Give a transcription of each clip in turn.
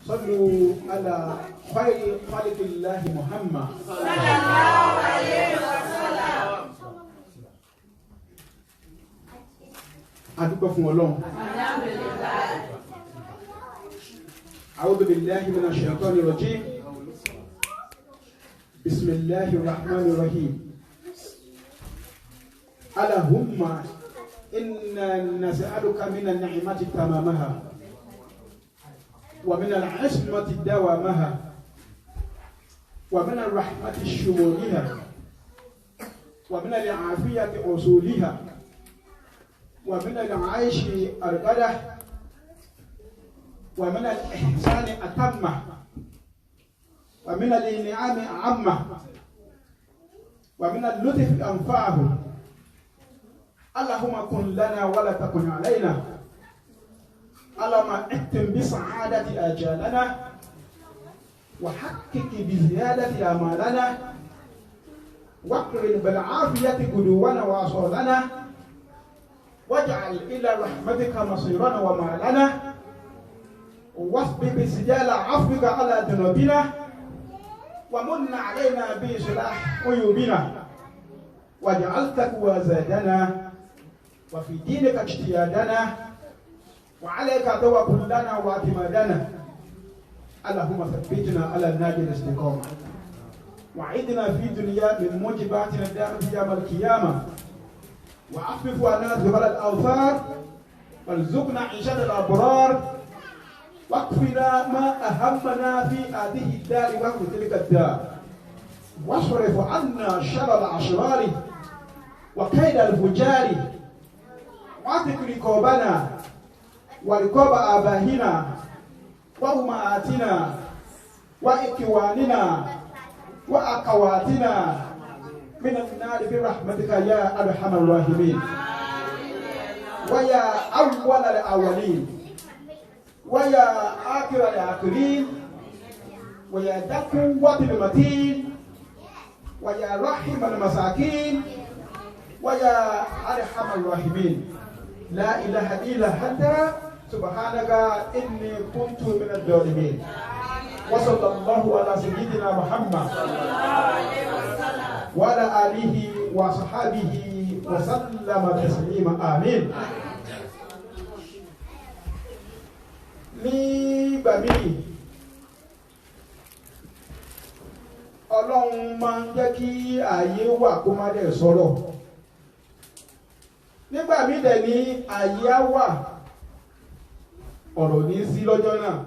صلوا على خير خلق الله محمد صلى الله عليه وسلم. adúpẹ́ fún Ọlọ́run. أعوذ بالله من الشيطان الرجيم. بسم الله الرحمن الرحيم. اللهم إنا نسألك من النعمة تمامها ومن العصمة دوامها ومن الرحمة شمولها ومن العافية أصولها ومن العيش أرقده ومن الإحسان أتمه ومن الإنعام أعمه ومن اللطف أنفعه. اللهم كن لنا ولا تكن علينا. اللهم اختم بسعادة آجالنا وحقق بزيادة آمالنا واقرن بالعافية قدونا وأصولنا واجعل إلى رحمتك مصيرنا ومالنا واصبب سجال عفوك على ذنوبنا ومن علينا بإصلاح عيوبنا واجعل تقوى زادنا وفي دينك اجتهادنا وعليك توكلنا واعتمادنا. اللهم ثبتنا على الناجي الاستقامة وعدنا في الدنيا من موجبات الندامة يوم القيامة وعفف عنا ذبل الأوثار وارزقنا عيشة الأبرار واكفنا ما أهمنا في هذه الدار وفي تلك الدار واصرف عنا شر الأشرار وكيد الفجار واعتق رقابنا ورقاب آبائنا وأمهاتنا وإخواننا وأخواتنا من النار برحمتك يا أرحم الراحمين ويا أول الأولين ويا آخر الآخرين ويا ذا القوة المتين ويا رحم المساكين ويا أرحم الراحمين. لا إله إلا أنت سبحانك إني كنت من الظالمين. وصلى الله على سيدنا محمد وعلى آله وصحبه وسلم تسليما آمين. nígbà míì Ọlọ́run máa ń jẹ́ kí ààyè wà kó má dẹ̀ sọ̀rọ̀. Nígbà míì dẹ̀ ní ààyè á wà ọ̀rọ̀ ní sí lọ́jọ́ náà.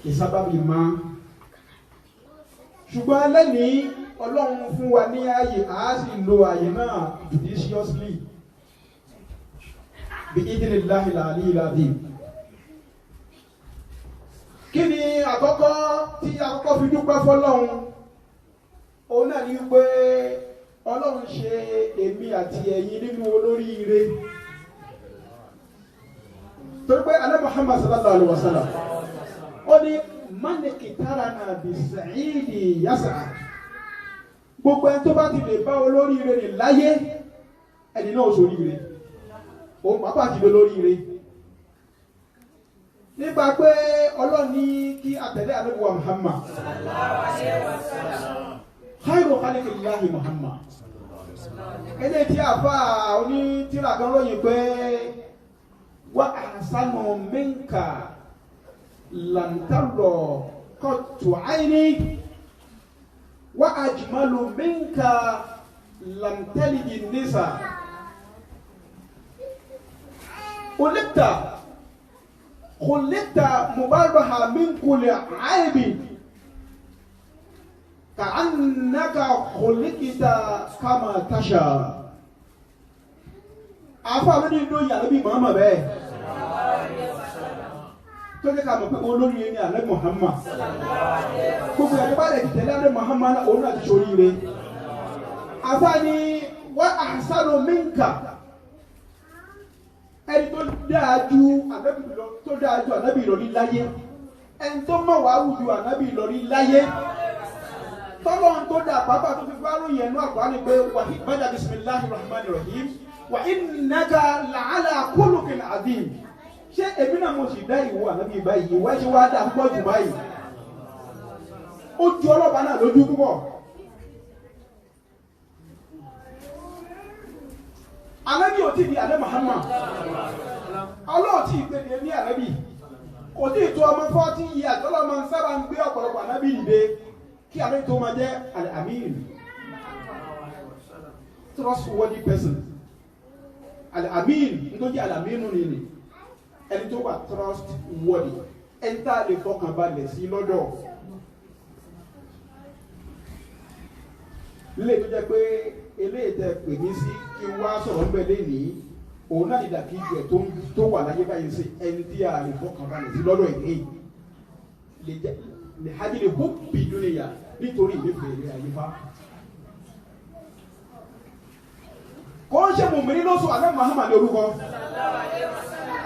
Ìsábàbí máa ṣùgbọ́n lẹ́nìí Ọlọ́run fún wa ní ààyè á sì lo ààyè náà judiciously bí idhnillahi al-aliyyil azim. Kí ni àkọ́kọ́ tí àkọ́kọ́ fi dúpẹ́ fọ́lọ́run? Òun náà ní pé Ọlọ́run ṣe èmi àti ẹ̀yin nínú olóríire. Torí pé Ànábì Muhammad sallallahu alaihi wasallam ó ní man iqtarana bis-sa'idi yas'ad. Gbogbo ẹni tó bá ti lè bá olóríire rìn láyé ẹni náà ṣoríire. Òun pàápàá ti lè olóríire. Nípa pé Ọlọ́run ní kí àtẹ̀lé Ànábì wa Muhammad khairu khalqillahi Muhammad. Ẹni tí àfà onítìrà kan ròyìn pé wa ahsanu minka lam tara qattu ayni wa ajmalu minka lam talid an-nisa. خلقت مبرها من كل عيب كأنك خلقت كما تشاء. Àfáà ló ní ìlú Ànábì Muhammad bẹ́ẹ̀ tó jẹ́ ká mọ̀ pé olórí ni Ànábì Muhammad. Gbogbo ẹ̀jẹ̀ bá lè tẹ̀lé Ànábì Muhammad òun náà ti ṣoríire. Àfáà ní wa ahsanu minka. Ẹni tó dáa ju Ànábì lọ ní láyé, ẹni tó mọ̀ wá wù ju Ànábì lọ ní láyé. Tọ́lọ́run tó dà pápá tó fi fárún yẹn ní àgbà ni pé bájà bismillahir rahmanir rahim wa innaka la'ala khuluqin azim. ṣé èmi náà mo sì dá ìwọ ànábì báyìí ìwọ ṣe wá dá púpọ̀ jù báyìí ó ju ọlọ́ba náà lójú púpọ̀. Ànábì ò tí ì di ànábì Muhammad ọlọ́ọ̀ tí ì pè ní ànábì kò tí ì tó ọmọ 40 years ọlọ́ọ̀ máa ń sábà ń gbé ọ̀pọ̀lọpọ̀ ànábì dìde kí ànábì tó máa jẹ́ al-amin trustworthy person. Al-amin nítorí al-aminu nìyí ẹni tó wà trustworthy ẹni tá a lè fọkàn balẹ̀ sí lọ́dọ̀ lílé tó jẹ́ pé eléyìí tẹ pè mí sí kí n wá sọ̀rọ̀ ń bẹ lẹ́nìí òun náà ìdàkí ìjẹ tó wà láyé báyìí sí ẹni tí a lè fọkàn balẹ̀ sí lọ́dọ̀ ìdí lè hajj lè kó bìdú nìyà nítorí ìdífẹ̀ẹ́ rẹ̀ àyíká. kò ń ṣe mùmíní ló sọ àlẹ́ Muhammad orúkọ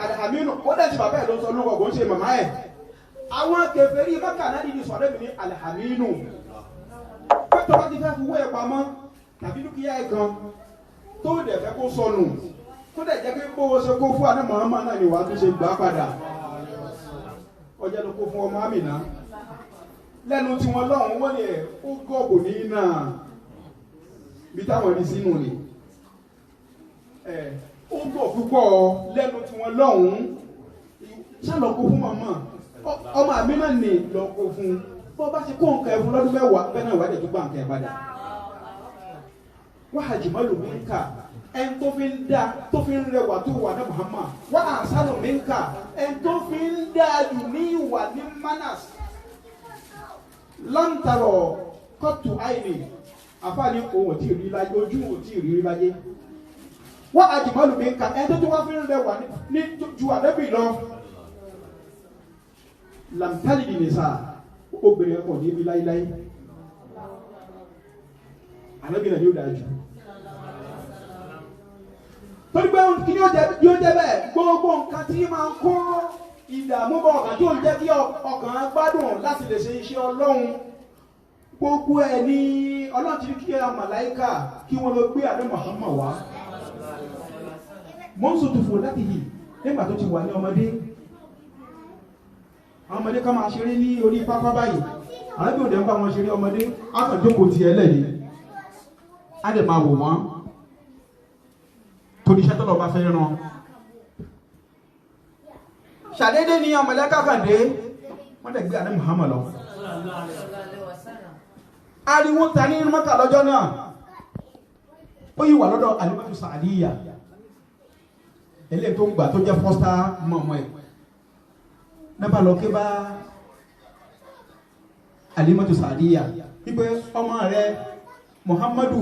Al-Aminu ó dẹ̀ ti bàbá ẹ̀ ló sọ orúkọ kò ń ṣe màmá ẹ̀ àwọn kèfèrí Mákà náà ní sọ àlẹ́ mi ní Al-Aminu pẹ́tọ́ bá ti fẹ́ fi wọ́ ẹ̀ pamọ́ tàbí dúkìá ẹ̀ kan tó dẹ̀ fẹ́ kó sọnù tó dẹ̀ jẹ́ pé bó o ṣe kó fún àlẹ́ Muhammad náà ni wàá tún ṣe gbà padà ọjà ló kó fún ọmọ Amina lẹ́nu tí wọ́n lọ́hùn wọ́n lè ó gọ̀ọ̀bù ní náà bí táwọn rí sínú ni ó gbọ́ púpọ̀ lẹ́nu tí wọ́n lọ́hùn ṣàlọ́kó fún màmá ọmọ àmì náà ní lọ́kó fún bọ́ bá ti kó nǹkan ẹ̀fún lọ́dún mẹ́wàá bẹ́ẹ̀ náà ìwádìí tó gbà nǹkan ẹ̀ padà wọ́n àjùmọ́lò mi ń kà ẹni tó fi ń dá tó fi ń rẹwà tó wà ní Muhammad wọ́n àṣàlò mi ń kà ẹni tó fi ń dá jù ní ìwà ní manas láǹtarọ̀ kọ́tù àìní àfáàní ohun ò tí ì rí láyé ojú ò tí ì rí láyé wọ́n àjùmọ́lù mi ń ka ẹni tó wá fi ń rẹwà ní ju àdébì lọ làǹtálì ní nìsa obìnrin ẹ̀kọ́ ní ibi láíláí àdébì náà yóò dájú torí pé kí ni yóò jẹ́ bẹ́ẹ̀ gbogbo nǹkan tí máa ń kó ìdààmú bọ̀ ọ̀kan tí ó jẹ́ kí ọkàn gbádùn láti lè ṣe iṣẹ́ Ọlọ́run gbogbo ẹ̀ ní Ọlọ́run ti kí ẹ màláíkà kí wọ́n lọ gbé àdé Muhammad wá mọ́nsùtùfò láti yìí nígbà tó ti wà ní ọmọdé àwọn ọmọdé ká máa ṣeré ní orí pápá báyìí àwọn bí òde ń bá wọn ṣeré ọmọdé ákànjókòó ti ẹlẹ́yìn á dẹ̀ máa wò wọ́n torí iṣẹ́ tọ́lọ̀ bá fẹ́ ràn ṣàdédé ní ọmọlẹ́ká kàndé wọ́n dẹ̀ gbé àdé Muhammad lọ ariwo ta ní Mákà lọ́jọ́ náà ó yí wà lọ́dọ̀ Alimatu Sa'adiyya eléyìí tó ń gbà tó jẹ́ fọ́stá mọ̀mọ́ ẹ̀ nípa lọ kí bá Alimatu Sa'adiyya wípé ọmọ rẹ̀ Muhammadu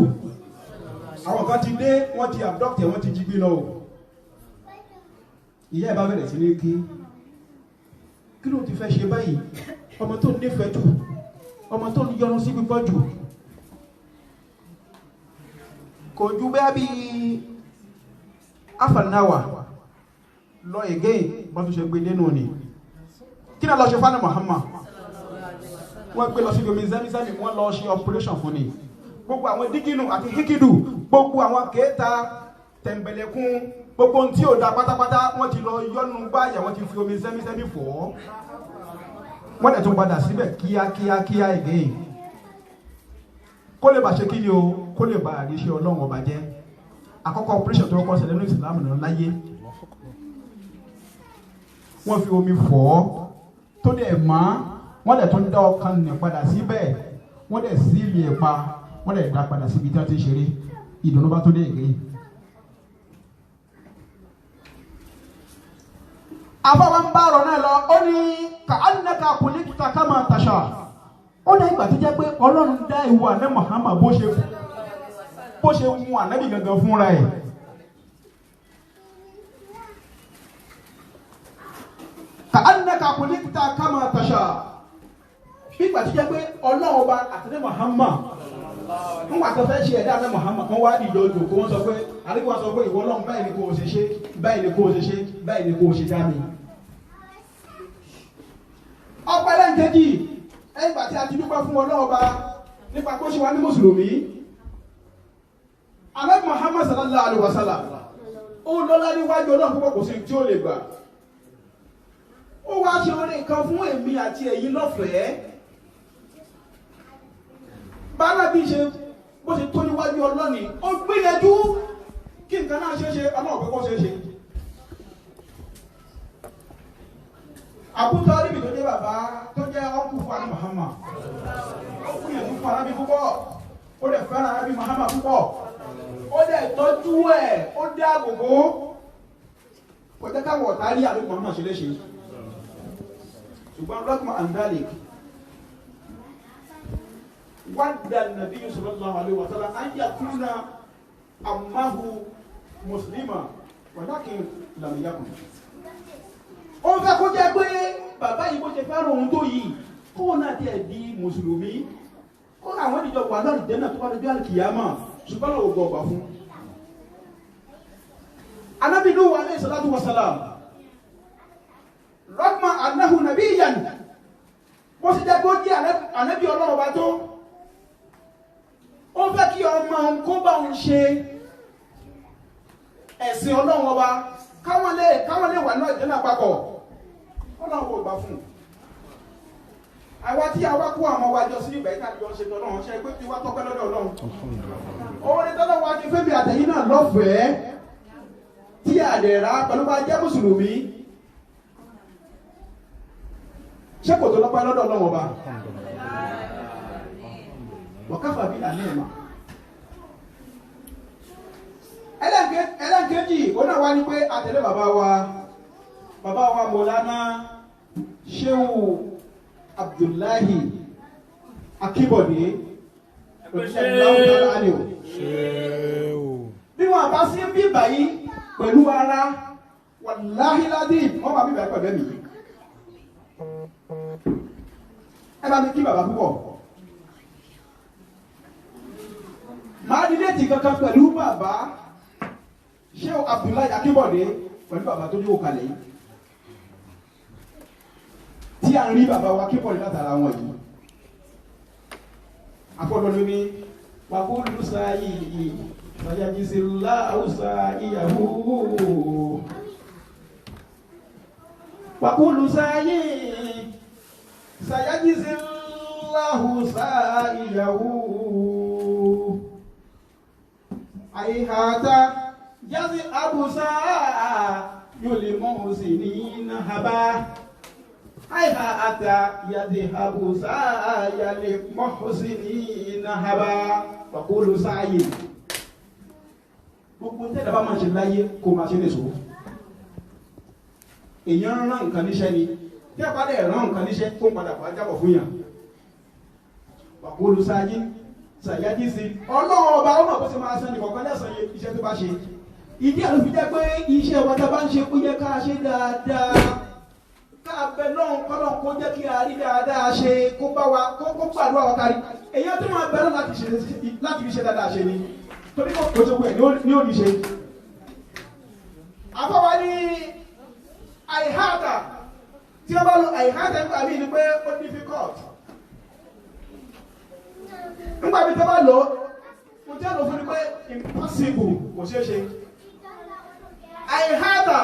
àwọn kan ti dé wọ́n ti abduct wọ́n ti jí gbé lọ ìyá ẹ̀ bá bẹ̀rẹ̀ sí ní kí ló ti fẹ́ ṣe báyìí ọmọ tó nífẹ̀ẹ́ jù ọmọ tó ní yọnu sí pípọ́ jù kò ju bẹ́ẹ̀ bí afanawa lọ again bọ́n tó ṣe gbé dénú ni kí náà lọ ṣe fánà Muhammad wọ́n gbé lọ sí omi Zamzam wọ́n lọ ṣe operation fún ni gbogbo àwọn dígínù àti híkìdù gbogbo àwọn kéèta tẹ̀m̀bẹ̀lẹ̀kún gbogbo tí ò dá pátápátá wọ́n ti lọ yọ́nú báyà wọ́n ti fi omi Zamzam fọ́ wọ́n dẹ̀ tún padà síbẹ̀ kíákíá again kó lè bá ṣe kí ni o kó lè bá àríṣẹ́ Ọlọ́run ọba jẹ́ àkọ́kọ́ operation tó kọ́ ṣẹlẹ̀ ní ìsìlámù náà láyé wọ́n fi omi fọ́ tó dẹ̀ mọ́ wọ́n dẹ̀ tún dá ọkàn nì padà síbẹ̀ wọ́n dẹ̀ sí ilé ẹ̀pa wọ́n dẹ̀ dá padà síbi tí wọ́n ti ṣeré ìdùnnú bá tó dé again. àbáwá ń bá ọ̀rọ̀ náà lọ ó ní ka annaka khuliqta kama tasha ó dá ìgbà tó jẹ́ pé Ọlọ́run dá ìwọ àná Muhammad bó ṣe mú ànábì gangan fúnra ẹ̀ ka annaka khuliqta kama tasha bí ìgbà tó jẹ́ pé Ọlọ́run ọba àti Muhammad nígbà tó fẹ́ ṣe ẹ̀dá àná Muhammad kan wá dìjọ jù kó wọ́n sọ pé àdínkù wọn sọ pé ìwọ Ọlọ́run báyìí ni kò ṣe ṣe báyìí ni kò ṣe ṣe báyìí ni kò ṣe dá mi ọpẹ́ lẹ́ǹkejì ẹgbà tí a ti dúpẹ́ fún Ọlọ́run ọba nípa kó ṣe wá ní mùsùlùmí Ànábì Muhammad sallallahu alaihi wasallam ó lọ́lá níwájú Ọlọ́run púpọ̀ kò sí tí ó lè gbà ó wá ṣe orin kan fún èmi àti ẹ̀yin lọ́fẹ̀ẹ́ bára bí ṣe bó ṣe tó níwájú ọlọ́ni ó gbìyànjú kí nǹkan náà ṣeéṣe ọlọ́run pé kó ṣeéṣe. Abu Talib tó jẹ́ bàbá tó jẹ́ ọkù fún àní Muhammad ó gbìyànjú fún arábí púpọ̀ ó dẹ̀ fẹ́ràn arábí Muhammad púpọ̀ ó dẹ̀ tọ́jú ẹ̀ ó dé àgbògbó kò jẹ́ káwọ̀ ọ̀tá rí àlú Muhammad ṣe léṣe ṣùgbọ́n rọ́kùnmọ̀ andalik wadda an-nabiy sallallahu alaihi wa sallam an yakuna ammahu muslima walakin lam yakun. Ó fẹ́ kó jẹ́ pé bàbá yìí bó ṣe fẹ́ràn ohun tó yìí kó náà tiẹ̀ di mùsùlùmí kó àwọn ìjọ wà lọ́rùn jẹ́ náà tó bá dojú àlùkìyámà ṣùgbọ́n náà ò gbọ́ ọgbà fún. Ànábì Nuhu alayhi salatu wa salam rọ́gbọ́n annahu nabiyyan bó ṣe jẹ́ kó jẹ́ ànábì Ọlọ́run bá tó ó fẹ́ kí ọmọ òun kó bá òun ṣe ẹ̀sìn Ọlọ́run ọba káwọn lè wà náà jẹ́ náà papọ̀ Ọlọ́run kò gbà fún un. Àwa tí a wá kó àwọn wájọ sí ìgbà ìta àjọ ṣe tọ́lọ́run ṣe pé tí wá tọ́pẹ́ lọ́dọ̀ Ọlọ́run orin tọ́lọ́run wá ti fẹ́ bí àtẹ̀yìn náà lọ́fẹ̀ẹ́ tí àdẹ̀rà pẹ̀lú bá jẹ́ mùsùlùmí ṣé kò tó lọ́pẹ́ lọ́dọ̀ Ọlọ́run ọba wọ́káfà bí àní ẹ̀mà. Ẹlẹ́nkejì ó náà wá ní pé àtẹ̀lé bàbá wa Mọ̀lánà Ṣéhù Abdullahi Akíbọ̀dé bí wọ́n bá sí bí báyìí pẹ̀lú ara wàláhí ládì wọ́n bá bí báyìí pẹ̀lú ẹ̀mí. Ẹ bá mi kí bàbá púpọ̀. Máa ní léètì kankan pẹ̀lú bàbá Ṣéhù Abdullahi Akíbọ̀dé pẹ̀lú bàbá tó yóò kalẹ̀ yìí tí a ń rí bàbá wa Akíbọ̀dé látara wọn yìí akọ́dọ̀ ló ní wàkúlù sáyì fàyàjísílá àwùsá ìyàwó wàkúlù sáyì fàyàjísílá àwùsá ìyàwó àìhàtà yazi abusa yóò mọ̀ sí ní nàbà àìhàtà yazi abusa yàlè mọ̀ sí ní nàbà wàkúlù sáyé gbogbo tẹ́lẹ̀ bá máa ṣe láyé kó máa ṣe lè so èèyàn rán nǹkan níṣẹ́ ni tí a bá dẹ̀ rán nǹkan níṣẹ́ kó padà wá jábọ̀ fún yàn wàkúlù sáyé sàyájí sí ọlọ́run ọba ọmọ bó ṣe máa sẹ́ni kọ̀ọ̀kan lẹ́sàn iṣẹ́ tó bá ṣe ìdí àlọ́ fi jẹ́ pé iṣẹ́ wa tá a bá ń ṣe kó yẹ ká ṣe dáadáa ká bẹ lọ́run kọ́lọ́n kó jẹ́ kí a rí dáadáa ṣe kó bá wa kó gbàdúrà wa kárí èyí tó máa bẹ̀rẹ̀ láti fi ṣe dáadáa ṣe ni torí kò tó gbé ní òní ṣe. àfọwọ́ ní àìháàtà tí wọ́n bá lo àìháàtà nípa mí ni pé ó difficult nígbà bí tó bá lọ mo jẹ́ lọ fún ní pé impossible kò ṣeé ṣe àìháàtà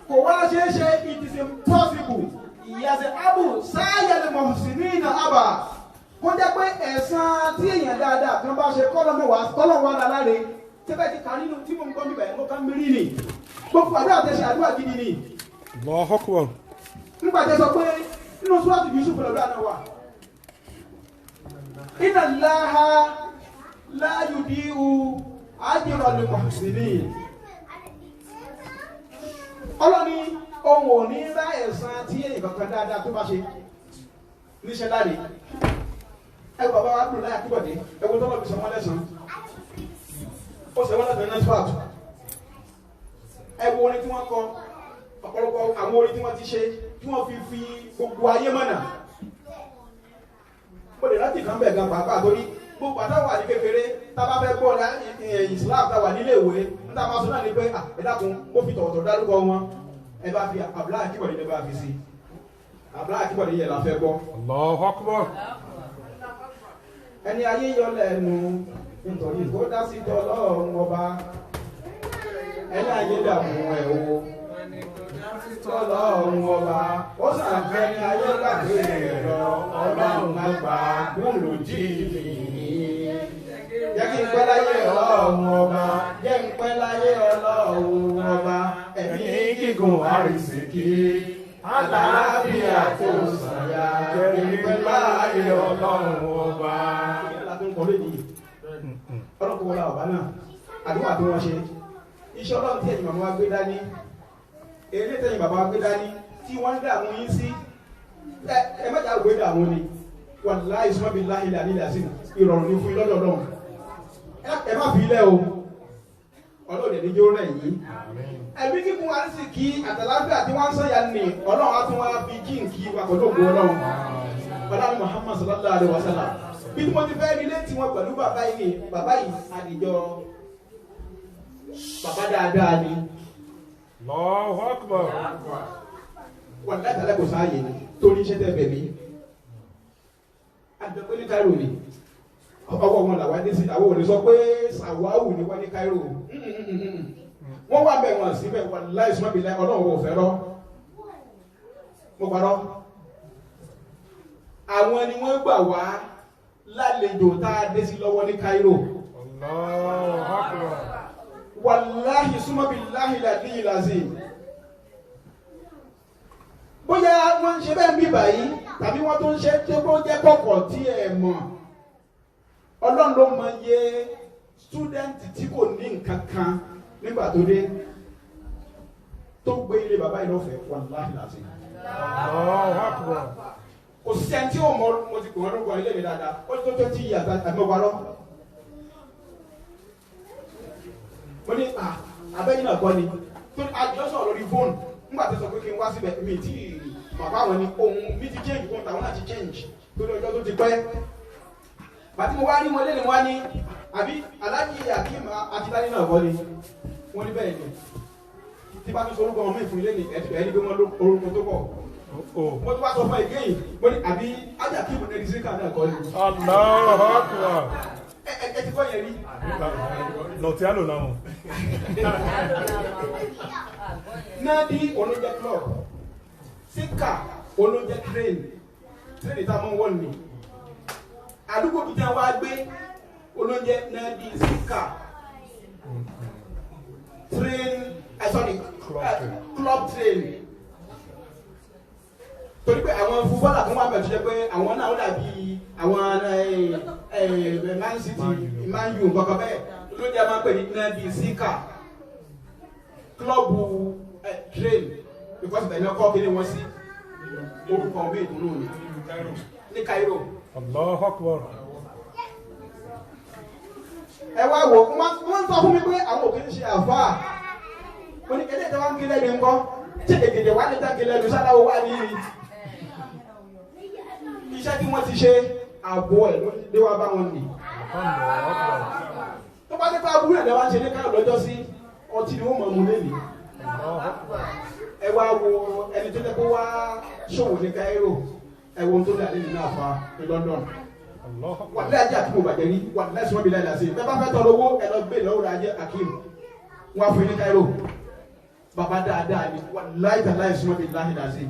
kò wá ṣeé ṣe it is impossible ìyàsẹ̀ abu sáyẹ̀lẹ̀ mọ̀síní ìnà àbà kó jẹ́ pé ẹ̀san tí èèyàn dáadáa kan bá ṣe kọ́lọ́wọ́ aláre tẹ́fẹ́ ti kà nínú tí mo ń gbọ́ bíbẹ̀ mo kàn mírí ni gbogbo àdúrà tẹ́ṣe àdúrà gidi ni Allahu Akbar nígbà tẹ́ sọ pé nínú Suratu Yusuf lọ́dọ̀ àná wà inna Allaha la yudi'u ajra al-muhsinin ọlọ́ni ohun ò ní rá ẹ̀san tí èèyàn kankan dáadáa tó bá ṣe níṣẹ́ láre ẹgbẹ́ bàbá wa kúrò láyà Akíbọ̀dé ẹgbẹ́ tọ́lọ̀ fi sọ wọ́n lẹ́sàn ó sọ wọ́n lẹ́sàn nẹ́tíwáàtù ẹgbẹ́ orin tí wọ́n kọ ọ̀pọ̀lọpọ̀ àwọn orin tí wọ́n ti ṣe tí wọ́n fi gbogbo ayé mọ̀nà ó lè láti kàn bẹ̀ gan pàápàá torí gbogbo àtàwà ní kékeré tábà fẹ́ gbọ́ Islam táwà nílé ìwé níta máa sọ náà ní pé ẹ̀dàkùn ó fi tọ̀wọ̀tọ̀ dárúkọ wọn ẹ bá fi Abdullahi Akíbọ̀dé ní bá fi sí Abdullahi Akíbọ̀dé yẹn la fẹ́ gbọ́. Allahu Akbar ẹni ayé yọ lẹ́nu nítorí kó dá sí tọ́lọ́run ọba ẹni ayé dààmú ẹ̀ o Ọlọ́run ọba ó sàfẹ́ ní ayé gbàgbé lọ Ọlọ́run àgbà gbòòrò jí mi. Jẹ́ kí n pẹ́ láyé Ọlọ́run ọba, jẹ́ n pẹ́ láyé Ọlọ́run ọba, ẹ̀mí gígùn àrísìkí, àlàáfíà tó sàyà, jẹ́ kí n pẹ́ láyé Ọlọ́run ọba. Ọlọ́run kò wọlé ọba náà, àdúrà tí wọ́n ṣe, iṣẹ́ Ọlọ́run tí ẹ̀yin màmá wa gbé dání, èrè tẹ̀yin bàbá wa gbé dání, tí wọ́n ń dààmú yín sí, ẹ mẹ́ta gbé dààmú ni, wàláhì summa billahi al-azim, ìrọ̀rùn ní fún yín lọ́dọ̀ Ọlọ́run. Ẹ má fi ilẹ̀ o, Ọlọ́run ẹ̀dí jẹ́ orí ẹ̀yìn. Ẹ̀mí kíkún àrísìkí àtàlágbà tí wọ́n ń sọ̀yà ní Ọlọ́run á tún wá fi jíǹkì wà pẹ̀lú ògbó Ọlọ́run. Ọlọ́run Muhammad sallallahu alaihi wasallam. Bí mo ti fẹ́ rí létí wọn pẹ̀lú bàbá yìí àdìjọ bàbá dáadáa ni. Allahu Akbar. Wọ́n láti alẹ́ kò sáàyè torí iṣẹ́ tẹ́ bẹ̀ mí. Àdàpẹ́ ní Cairo ni. Ọwọ́ wọn làwọn dé sí àwọn òní sọ pé sàwáwù ni wọ́n ní Cairo. Wọ́n wà bẹ̀ wọ́n síbẹ̀ wọ́n láì sùnmọ́ bí láì Ọlọ́run ò fẹ́ rọ́. Mo parọ́. Àwọn ni wọ́n gbà wá lálejò tá a dé sí lọ́wọ́ ní Cairo. Allahu Akbar. Wàláhì summa billahi al-azim. Bóyá wọ́n ń ṣe bẹ́ẹ̀ ń bí báyìí tàbí wọ́n tó ń ṣe tí ó jẹ́ kọ̀kọ̀ tí ẹ mọ̀. Ọlọ́run ló mọ iye stúdẹ̀ǹtì tí kò ní nǹkan kan nígbà tó dé tó gbé ilé bàbá yìí lọ́fẹ̀ẹ́ wàláhì al-azim. Allahu Akbar. Kò sí ẹni tí ó mọ mo ti pè wọ́n lórúkọ ilé mi dáadáa ó ti tó 20 years àgbẹ̀wò lọ. Mo ní abẹ́yìn náà kọ́ ni tó àjọsọ̀ lórí fóònù nígbà tó sọ pé kí n wá síbẹ̀ mi tí bàbá wọn ni ohun mi ti change fún tàwọn láti change torí ọjọ́ tó ti pẹ́. Bàtí mo wá rí wọn lẹ́nu wá ní àbí Aláàjì Akeem Atidani náà kọ́ ni wọ́n ní bẹ́ẹ̀ ni tí bá tún sọ orúkọ ọmọ ìfún ilé ni ẹ̀ẹ́dì gbé wọn orúkọ tó pọ̀. Mo tún wá sọ fún ẹ̀gẹ́ yìí mo ní àbí Aláàjì Akeem Edisika náà kọ́ ni. Allahu Akbar. Ẹ ti kọ́ yẹn rí. Nọ̀tíálò náà mọ̀. Nadi olóúnjẹ club, Sika olóúnjẹ train tá a mọ̀ wọ́n ni. Àdúgbò bíi tí wọ́n wá gbé olóúnjẹ Nadi Sika train club train. Torí pé àwọn fúbọ́là kan wà bẹ̀ tó jẹ́ pé àwọn náà ó dàbí àwọn Man City, Man U nǹkan bẹ́ẹ̀ ló jẹ́ máa ń pè ní Nadi Sika klọ́ọ̀bù train because ìbẹ̀rẹ̀ ọkọ̀ kí ni wọ́n sí orúkọ ọ̀bẹ ìdúró ní Cairo. Allahu Akbar. Ẹ wá wò wọ́n sọ fún mi pé àwọn òkè ń ṣe àfáà wọ́n ní ẹ̀jẹ̀ tí wọ́n ń kí lẹ́nu ńkọ́ tí ègèdè wà ní tàǹkì lẹ́nu sáláwó wà ní iṣẹ́ tí wọ́n ti ṣe àbọ̀ ẹ̀ ló dé wá bá wọn nì. Tó bá ní pé abúlé ẹ̀ lẹ́wọ̀n ṣe ní Cairo lọ́jọ́ sí ọtí ni wọ́n mọ̀ mú lẹ́nu. Ẹ wá wo ẹni tó jẹ́ kó wá ṣòwò ní Cairo ẹ wo tó dà nínú náà fa ní London. Wà ní ajé Akeem bàjẹ́ rí wà ní ẹ̀sùn ọ̀bìnrin àti bẹ́ẹ̀ bá fẹ́ tọrọ owó ẹ lọ gbé lọ́wọ́ ajé Akeem wọ́n á fún yín ní Cairo. Bàbá dáadáa ni wà láì tà láì sún ọ̀bìnrin àti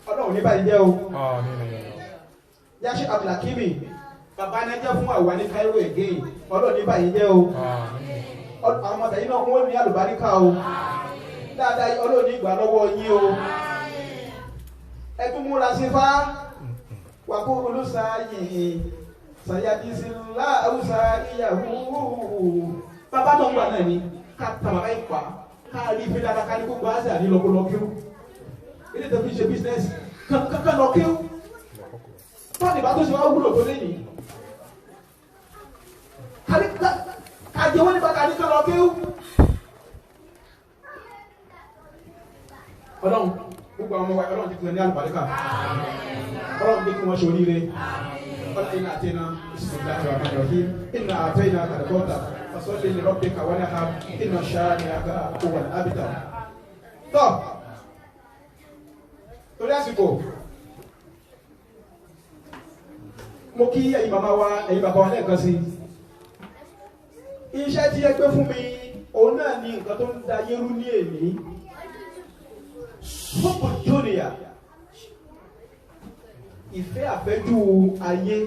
Ọlọ́run ní báyìí jẹ́ o. Yáṣẹ́ Abdulhakimi bàbá náà jẹ́ fún àwa ní Cairo again Ọlọ́run ní báyìí jẹ́ o. Àwọn ọmọdé yìí náà wọ́n ní àlùbáríkà o dáadáa Ọlọ́run ní ìgbà lọ́wọ́ yín o ẹ tún múra sí fá wà kó olùsáyè sàyàdìsílá àwùsá ìyàwó bàbá náà wà náà ní ká tàbá ìpà ká rí fi dáadáa ká ní gbogbo àṣà ní lọ́kọ́lọ́kíw ilé tó fi ṣe bísínẹ́sì kankan lọ́kíw tọ́ni bá tó ṣe wá wúlò tó lẹ́yìn kàjẹ́ wọ́n ní bá kàní kan lọ́kíw. Ọlọ́run gbogbo àwọn ọmọ wa Ọlọ́run ti fún ẹ ní àlùbáríkà Ọlọ́run ti fún wọn ṣoríire Ọlọ́run iná àti iná bisimilahi rahman rahim iná àtẹ iná kàdàkọ́tà fasọ́lẹ̀ ní rọ́bì kàwálé ha iná ṣáà ní aka owó abita. Tọ́ torí àsìkò mo kí ẹ̀yin màmá wa ẹ̀yin bàbá wa lẹ́ẹ̀kan sí iṣẹ́ tí ẹ gbé fún mi òun náà ni nǹkan tó ń da yẹ́rú ní èmi. hubbu dunya, ìfẹ́ àfẹ́jù ayé.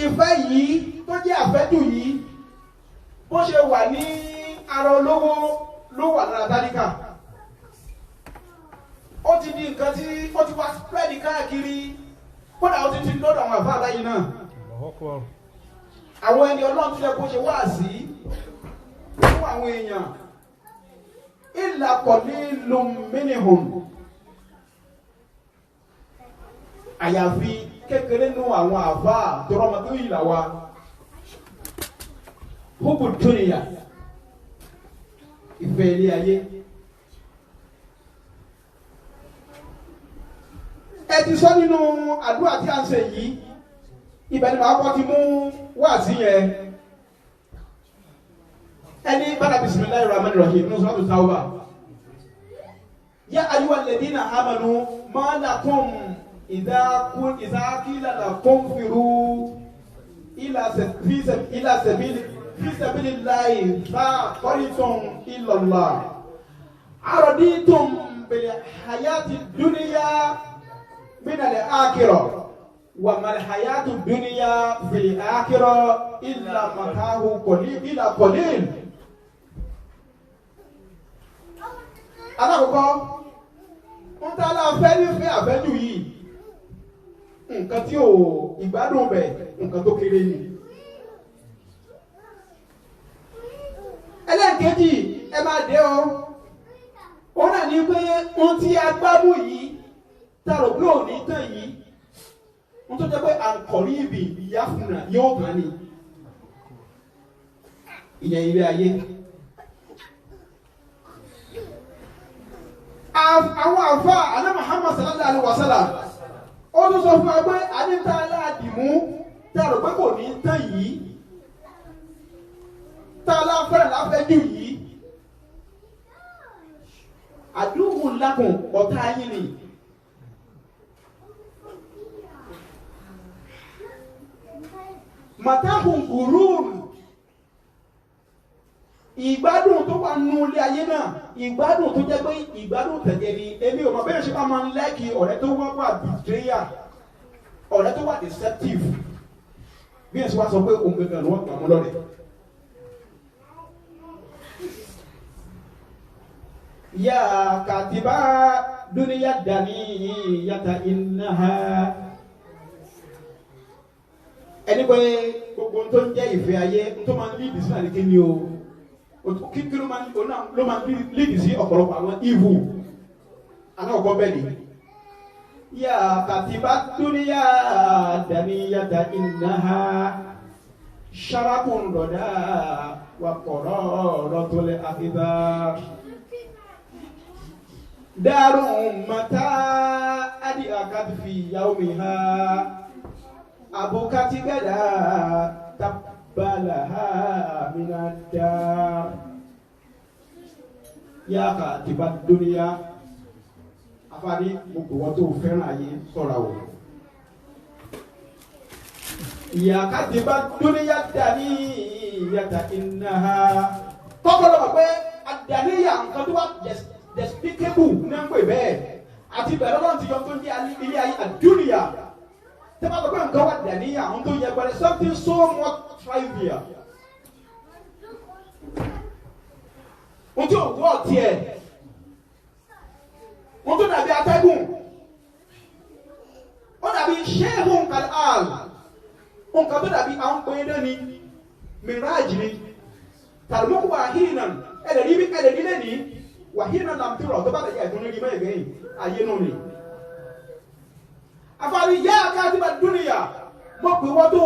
Ìfẹ́ yìí tó jẹ́ àfẹ́jù yìí bó ṣe wà ní ara olówó ló wà lára tálíkà. Ó ti di nǹkan tí ó ti wá spread káàkiri, kódà ó ti ti lọ́dọ̀ àwọn àfáà láyé náà. Àwọn ẹni Ọlọ́run tó yẹ kó ṣe wáàsí fún àwọn èèyàn. Illa qalilun minhum. Àyàfi kékeré nínú àwọn àfáà tó rọ́mọ tó yìí là wa. Hubbu dunya, ìfẹ́ ilé ayé. Ẹ ti sọ nínú àdúrà tí a ń ṣe yìí, ibẹ̀ ni màá kọ́ ti mú wáàsí yẹn. Ẹni bára bismillahir rahmanir rahim nínú suratul Tawbah. Ya ayyuhal ladina amanu ma lakum idha qila lakum firu ila sabilillahi thaqaltum ila Allah. Araditum bil hayati dunya min al-akhirah wa mal hayatu dunya fil akhirah illa matahu qalil. Alákọ̀ọ́kọ́ ń tá aláfẹ́ nífẹ̀ẹ́ àfẹ́jù yìí, nǹkan tí ò ìgbádùn bẹ̀ nǹkan tó kéré ni. Ẹlẹ́ẹ̀kejì ẹ máa dé o, ó náà ní pé ohun tí a gbámú yìí tààrọ̀ pé ò ní tàn yìí, ohun tó jẹ́ pé à ń kọ̀rí ìbì ìyá fúnra yóò kàn ní ìyẹn ilé ayé. Àwọn àfáà Ànábì Muhammad sallallahu alaihi wasallam ó tún sọ fún wa pé àdíntà aládìmú tààrọ̀ pé kò ní tàn yìí, tààlà fẹ́rẹ̀ láfẹ́jù yìí, àdúgbò lákùn ọ̀tá yín ni. Matahun gurur, ìgbádùn tó wà nínú ilé ayé náà, ìgbádùn tó jẹ́ pé ìgbádùn tẹ̀jẹ̀ ni. Èmi ò mọ̀ bẹ́ẹ̀ ṣe máa ń lẹ́kì ọ̀rẹ́ tó wà betrayal, ọ̀rẹ́ tó wà deceptive, bí èsì wá sọ pé òun gẹ́gẹ́ ló wọ́n gbà mú lọ́rẹ̀. Ya katiba dunya daniyata innaha. Ẹni pé gbogbo tó ń jẹ́ ìfẹ́ ayé tó máa ń lídì sí àdéké ni o. Kí ló máa ń lídì sí ọ̀pọ̀lọpọ̀ àwọn evil. Aláwọ̀kọ́ bẹ́ẹ̀ ni. Ya katiba dunya daniyata innaha. Sharakun roda wa qararatul akbar. Darun mata adi akad fi yaumiha abukati gada tabbalaha minadar. Ya katibat dunya, afáàní gbogbo wọn tó fẹ́ràn ayé sọ́ra o. Ya katibat dunya daniyata innaha. Kọ́kọ́ lọ́wọ́ pé àdàníyà nǹkan tó wà despicable ní ń pè bẹ́ẹ̀, àti bẹ̀rẹ̀ lọ́nà tí yọ tó ń jẹ́ ilé ayé àdúnyà. Tẹ́lá tó pé nǹkan wà dàníyà, ohun tó yẹ pẹ̀lẹ́ something so much trivial. Ohun tí ò wọ́ tiẹ̀, ohun tó dàbí atẹ́gùn, ó dàbí ṣéhùn kàlàl, nǹkan tó dàbí àwọn pẹ̀lẹ́ ni, mirage ni, tàbí wà hìnà, ẹ̀dẹ̀ nílé ní, wàhíìnà làmtìrọ̀ tó bá tẹ̀yà ìtúnú rí mẹ́rin gẹ́yìn ayé nù ni. Àfààní yá katiba dunya, mo pè wọ́n tó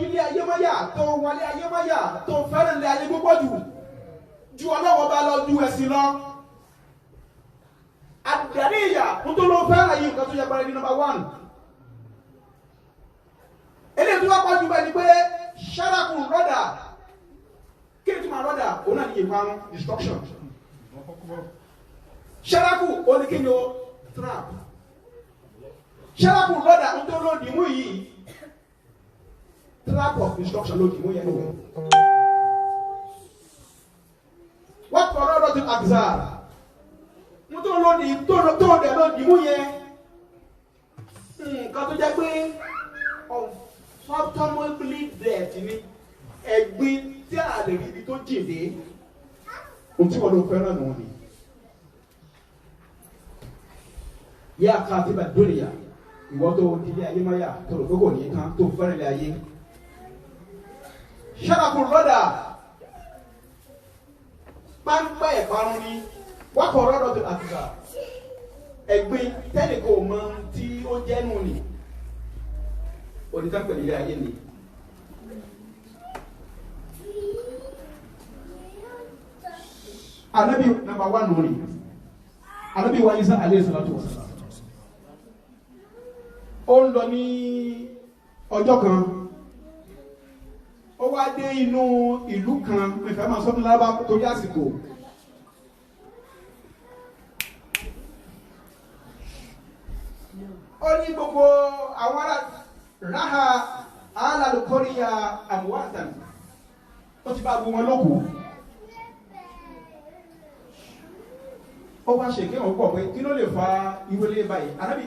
ilé ayé máyà, tó wọlé ayé máyà, tó fẹ́ràn ilé ayé gbogbo ju ọlọ́wọ́ bá lọ ju ẹ̀sìn lọ. Àdàníyà ń tó lọ fẹ́ràn yìí nǹkan tó yẹ pẹ́rẹ́ ní number 1. Eléyìí tó wá pọ̀ jù bẹ́ẹ̀ ni pé sharakun rọ́dà, kí ni tí máa rọ́dà? Òun náà ní ìparun, destruction. Ṣẹ́rákù oníkíni o trap. Ṣẹ́rákù lọ́dà ń tó lòdì mú yìí, trap of destruction lòdì mú yẹn lọ́wọ́. Wọ́n kọ̀ lọ́dọ̀ ti àgbà mo tó lòdì tó dẹ̀ lòdì mú yẹn nǹkan tó jẹ́ pé unfathomably death ni ẹ̀gbin tí a lè rí ibi tó jìnde ohun tí wọ́n ló fẹ́ràn nù ni. yá katiba dunya ìwọ tó dilé ayé máyà tó rò pé kò ní tán tó fẹ́ràn ilé ayé. ṣáàpù lọ́dà páńpẹ́ ìparun ni wákọ̀ rọ́dọ̀ tó àtìgbà ẹ̀gbin tẹ́lẹ̀ kò mọ tí ó jẹ́ nù ni onítàpẹ̀ ilé ayé ni. Anabi number 1 nù ni Anabi wa Isa alayhi salatu wa salam ó ń lọ ní ọjọ́ kan ó wá dé inú ìlú kan ìfẹ́ máa sọ́dún lábá torí àsìkò ó ní gbogbo àwọn ará ráhà alálùkọ́ríyà àmúwátàn ó ti bá gbogbo wọn lókù ó wá ṣe kí wọn pọ̀ pé kí ló lè fa ìwélé báyìí Ànábì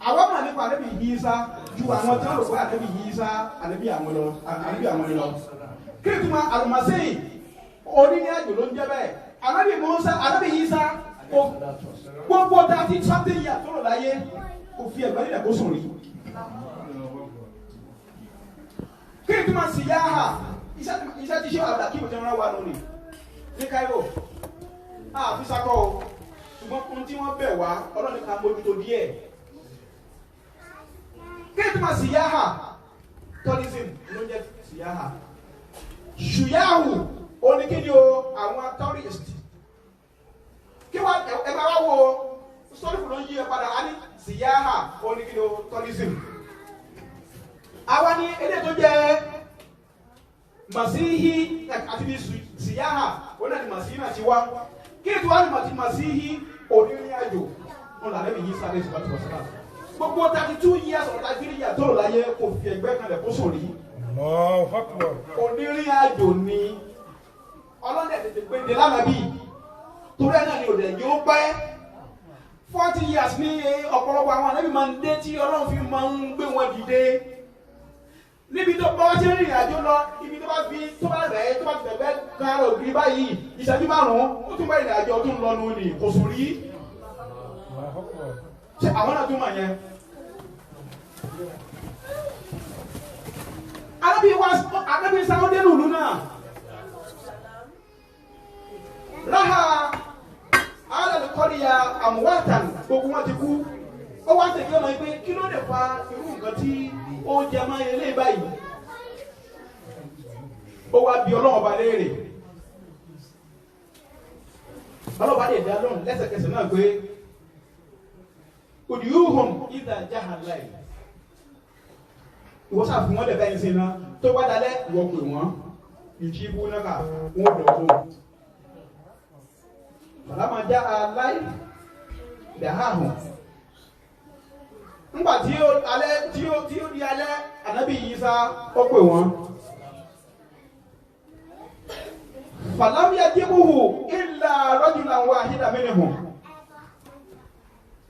àwọn ọmọ nípa Ànábì Ìsá ju àwọn tí wọ́n rò pé Ànábì Ìsá Ànábì àwọn lọ kí ni tí wọ́n àlùmọ́sẹ́yìn oníní àjò ló ń jẹ́ bẹ́ẹ̀ Ànábì Mùsá Ànábì Ìsá gbogbo 30 something years tó lò láyé kò fi ẹ̀gbẹ́ nílẹ̀ kó sùn rí kí ni tí wọ́n sì yá hà iṣẹ́ tí ṣé àbùdá kí ìbùtẹ́ wọn wà lónìí ní Cairo àfi sakọ o ṣùgbọ́n ohun tí wọ́n bẹ̀ wá ọlọ́ni ká mójútó díẹ̀ kí ni tí wọ́n sì yá hà tourism ló jẹ́ sì yá hà ṣùyáhù oníkíni o àwọn tourist kí wọ́n ẹ bá wá wo sọ́dọ̀fù ló ń yí ẹ padà á ní sì yá hà oníkíni o tourism àwa ní eléyìí tó jẹ́ màsíhí àti bí sì yá hà ó náà ní màsíhí náà ti wá kí ètò àwọn màsíhí onírìn àjò wọn làlẹ́ mi yí sáré ìṣòwò àti wàsálà gbogbo 32 years or 33 years tó lò láyé kò fi ẹgbẹ́ kan lẹ̀ kó sùn rí. Onírìn àjò ni ọlọ́dẹ tètè gbèdé lánàbí torí ẹ̀ náà ni òdẹ̀ yóò pẹ́ 40 years ní ọ̀pọ̀lọpọ̀ àwọn ànábì máa ń dé tí Ọlọ́run fi máa ń gbé wọn dìde níbi tó bá wá sí rìnrìn àjò lọ ibi tó bá fi tó bá rẹ̀ tó bá fi bẹ̀bẹ̀ kan ògiri báyìí ìṣẹ́jú márùn-ún ó tún bá ìrìn àjò ọdún lọ́nu ni kò sùn rí ṣe àwọn náà tún mọ̀ yẹn. Ànábì sáwọn dé lùlù náà ráhà alálùkọ́ríyà àmúwátàn gbogbo wọn ti kú ó wá tẹ̀lé ọmọ pé kí ló lè fa irú nǹkan tí ó jẹ máa yẹ lé báyìí ó wá bí Ọlọ́run bá léèrè Ọlọ́run bá lè dá lóhùn lẹ́sẹ̀kẹsẹ̀ náà pé òdìyúhùn ìdá jáhàláì ìwọ sáà fún wọn lè bẹ́yìn sí iná tó bá dalẹ̀ ìwọ pè wọ́n ìjìbú náà kà wọ́n dọ̀tún bàlámà já aláì dàháhùn nígbà tí ó di alẹ́ Ànábì Ìsá ó pè wọ́n fàlámù yajibuhu illa rajulan wahidan minhum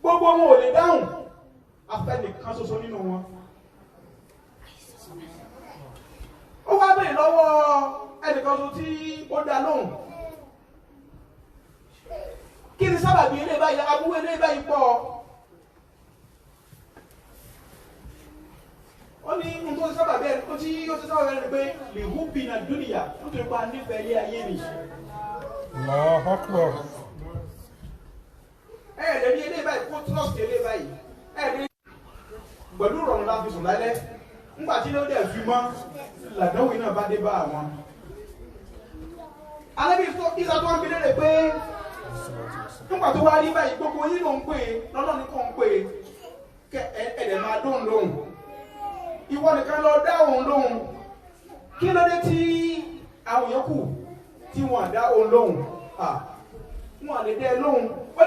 gbogbo wọn ò lè dáhùn afẹ́nìkan ṣoṣo nínú wọn ó wá bèèrè lọ́wọ́ ẹnìkan tó tí ó dá lóhùn kí ni sábàbí ilé báyìí abúwé ilé báyìí pọ̀ ó ní ohun tó sábàbí ẹ̀ ó tí ó ti sábàbí ẹ̀ pé lè hú bí na dúnìyà ó ti pa nífẹ̀ẹ́ ilé ayé mi. Ẹ̀ẹ́dẹ̀ ní ilé báyìí kó trust ilé báyìí ẹ̀ẹ́dẹ̀ pẹ̀lú ìrọ̀rùn láti sùn lálẹ́ nígbà tí ó dẹ̀ fi mọ́ làdánwò náà bá dé bá àwọn. Ànábì Ìsá tó ń bi léèrè pé nígbà tó wá rí báyìí gbogbo yín ló ń pè é lọ́nà ní kò ń pè é kẹ ẹ̀ẹ́dẹ̀ máa dóhùn lóhùn ìwọ nìkan lọ dá òun lóhùn kí ló dé tí àwọn yòókù tí wọ́n dá òun lóhùn wọn lè dẹ lóhùn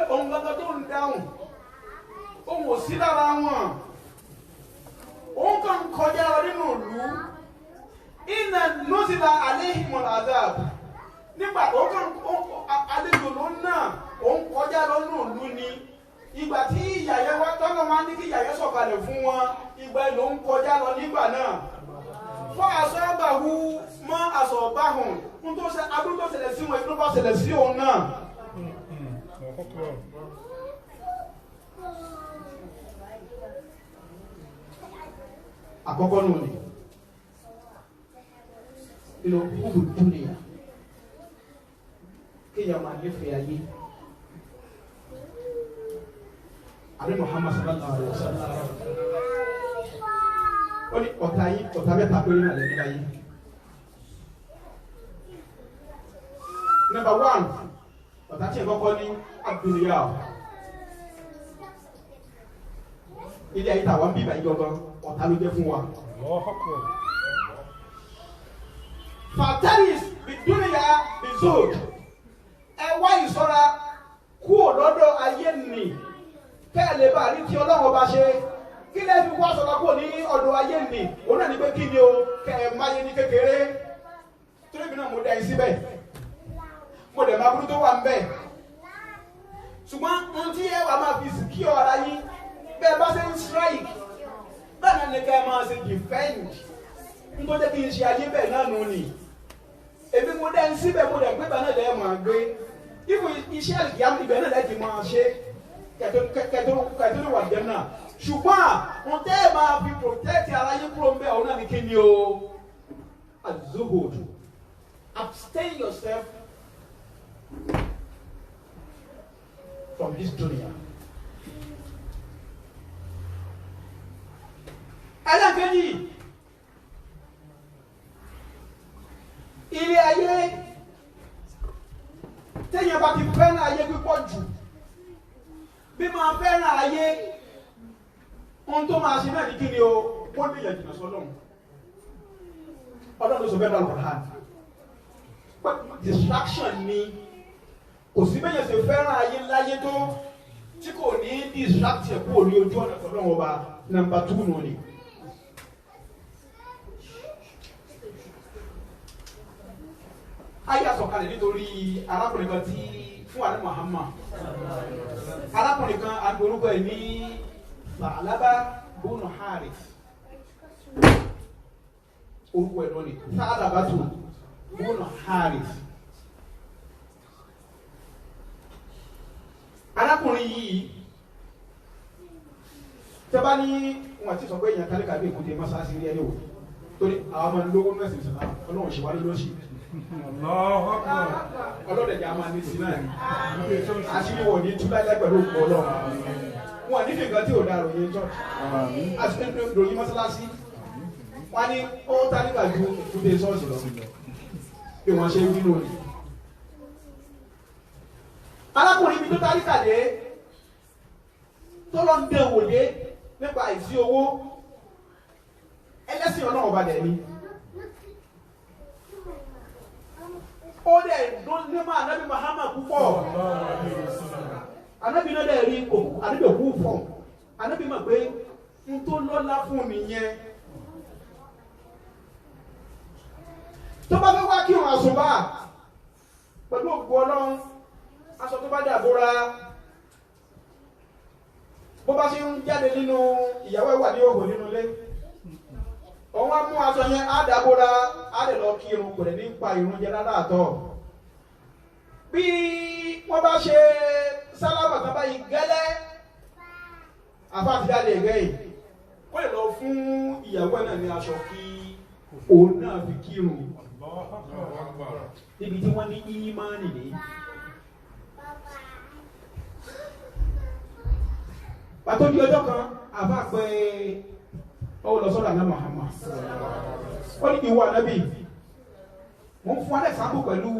òun gangan tó ń dáhùn òun ò sí lára wọn òun kàn kọjá lọ nínú ìlú iná nùsílà aléhìmọ̀ azab nígbà tó kàn àlejò ló ìgbà tí ìyà yẹn wá tọ́nà wá ní kí ìyà yẹn sọ̀kalẹ̀ fún wọn ìgbà ló ń kọjá lọ nígbà náà fún àsọ̀bàhù mọ́ àsọ̀bàhùn ń tó ṣe abúlé tó ṣẹlẹ̀ sí wọn ìlú bá ṣẹlẹ̀ sí òun náà. àkọ́kọ́ nù ni inú kúkú dúnìyà kéèyàn máa nífẹ̀ẹ́ ayé àbí Muhammad sallallahu alaihi wa sallam ó ní ọ̀tá mẹ́ta péré náà lẹ́nu láyé. Number 1 ọ̀tá tí ẹ̀ kọ́kọ́ ní abdulliya ilé ayé tàwọn bíbá ìjọba ọ̀tá ló jẹ́ fún wa. Fataris bidúnìyà bizod ẹ wá ìṣọ́ra kúrò lọ́dọ̀ ayé nì kẹ́ ẹ lè bá rí tí Ọlọ́run bá ṣe kí lè fi wá sọ̀rọ̀ kúrò ní ọ̀dọ̀ ayé nì òun náà ní pé kí ni o kẹ́ ẹ máyé ní kékeré torí mi náà mo dá yín síbẹ̀ mo dẹ̀ máa burú tó wà ń bẹ̀ ṣùgbọ́n ohun tí ẹ wà máa fi kí ọ̀rá yín bẹ́ẹ̀ bá ṣe ń strike bẹ́ẹ̀ náà ní kẹ́ ẹ máa ṣe defend nítorí jẹ́ kí n ṣe ayé bẹ́ẹ̀ náà nù ní èmi mo dẹ́ ń síbẹ̀ mo dẹ̀ gbé bẹ́ẹ̀ náà lẹ́ẹ̀ máa gbé ibù iṣẹ́ ìyàmù ibẹ̀ náà lẹ́ẹ̀ ti máa ṣe kẹtọ́ wà jẹ́ náà ṣùgbọ́n ohun tẹ́ ẹ máa fi protect ara yín kúrò ń bẹ̀ ọ̀hún náà ní kí ni o azuhud abstain yourself from this dunya. ẹlẹ́kẹ̀ẹ́jì ilé ayé téèyàn bá ti fẹ́ràn ayé púpọ̀ jù bí máa fẹ́ràn ayé ohun tó máa ṣe náà ní kí ni o wọ́n ní ìyẹn jìnnà sọ́lọ́run ọlọ́run ló sọ fẹ́ lọ́rùn hàn distraction ni kò sí bẹ́yẹn ṣe fẹ́ràn ayé láyé tó tí kò ní distract ẹ̀ kúrò ní ojú ọ̀nà tọ́lọ́run ọba number 2 nù ni. ayé àsọ̀kalẹ̀ nítorí arákùnrin kan tí fún àrẹ Muhammad arákùnrin kan agbórúkọ ẹ̀ ní Sa'laba bùnú Harith orúkọ ẹ̀ lónìí Sa'laba bùnú Harith arákùnrin yìí tẹ́bá ní wọn ti sọ pé èèyàn kálíkà bí èkúté mọ́sáàsì rí ẹni wò torí àwọn ọmọ lówó mẹ́sìn ìsìnlá ọlọ́run ṣe wá lóṣì ọlọ́dẹ̀dẹ̀ a máa ní sí náà ní àṣírí wọ̀ ní túláìlẹ́ pẹ̀lú òkú ọlọ́run wọn ní fi nǹkan tí ò dá ròyìn church àti ròyìn mọ́sálásí wọn ní ó tálíkà ju èkúté ṣọ́ọ̀ṣì lọ bí wọ́n ṣe ń bínú ni arákùnrin mi tó tálíkà dé tó lọ ń dẹ̀ wò dé nípa àìsí owó ẹlẹ́sìn ọlọ́run ọba dẹ̀ ni ó dẹ̀ ní máa anábì Muhammad púpọ̀ anábì náà dẹ̀ rí òkú anábì òkú fọ̀ anábì mọ̀ pé n tó lọ́lá fún nìyẹn tó bá fẹ́ wá kí òun àsùnbà pẹ̀lú òkú ọlọ́run aṣọ tó bá dàbóra bó bá ṣe ń jáde nínú ìyàwó ẹ̀wà ní òhò nínú ilé òun wá mú aṣọ yẹn á dàbóra á lè lọ kí irun kò lè ní pa irun jẹ lálàtọ̀ bí wọ́n bá ṣe sálábà kan báyìí gẹ́lẹ́ àfáàtìjáde ẹ̀gẹ́yìn ó lè lọ fún ìyàwó ẹ̀ náà ní aṣọ kí òun náà fi kírun níbi tí wọ́n ní ìmánì ní. pàtó di ọjọ́ kan àbá pé ó lọ sọ́dọ̀ àná Muhammad ó ní ìwọ ànábì wọ́n fún alẹ́ sábò pẹ̀lú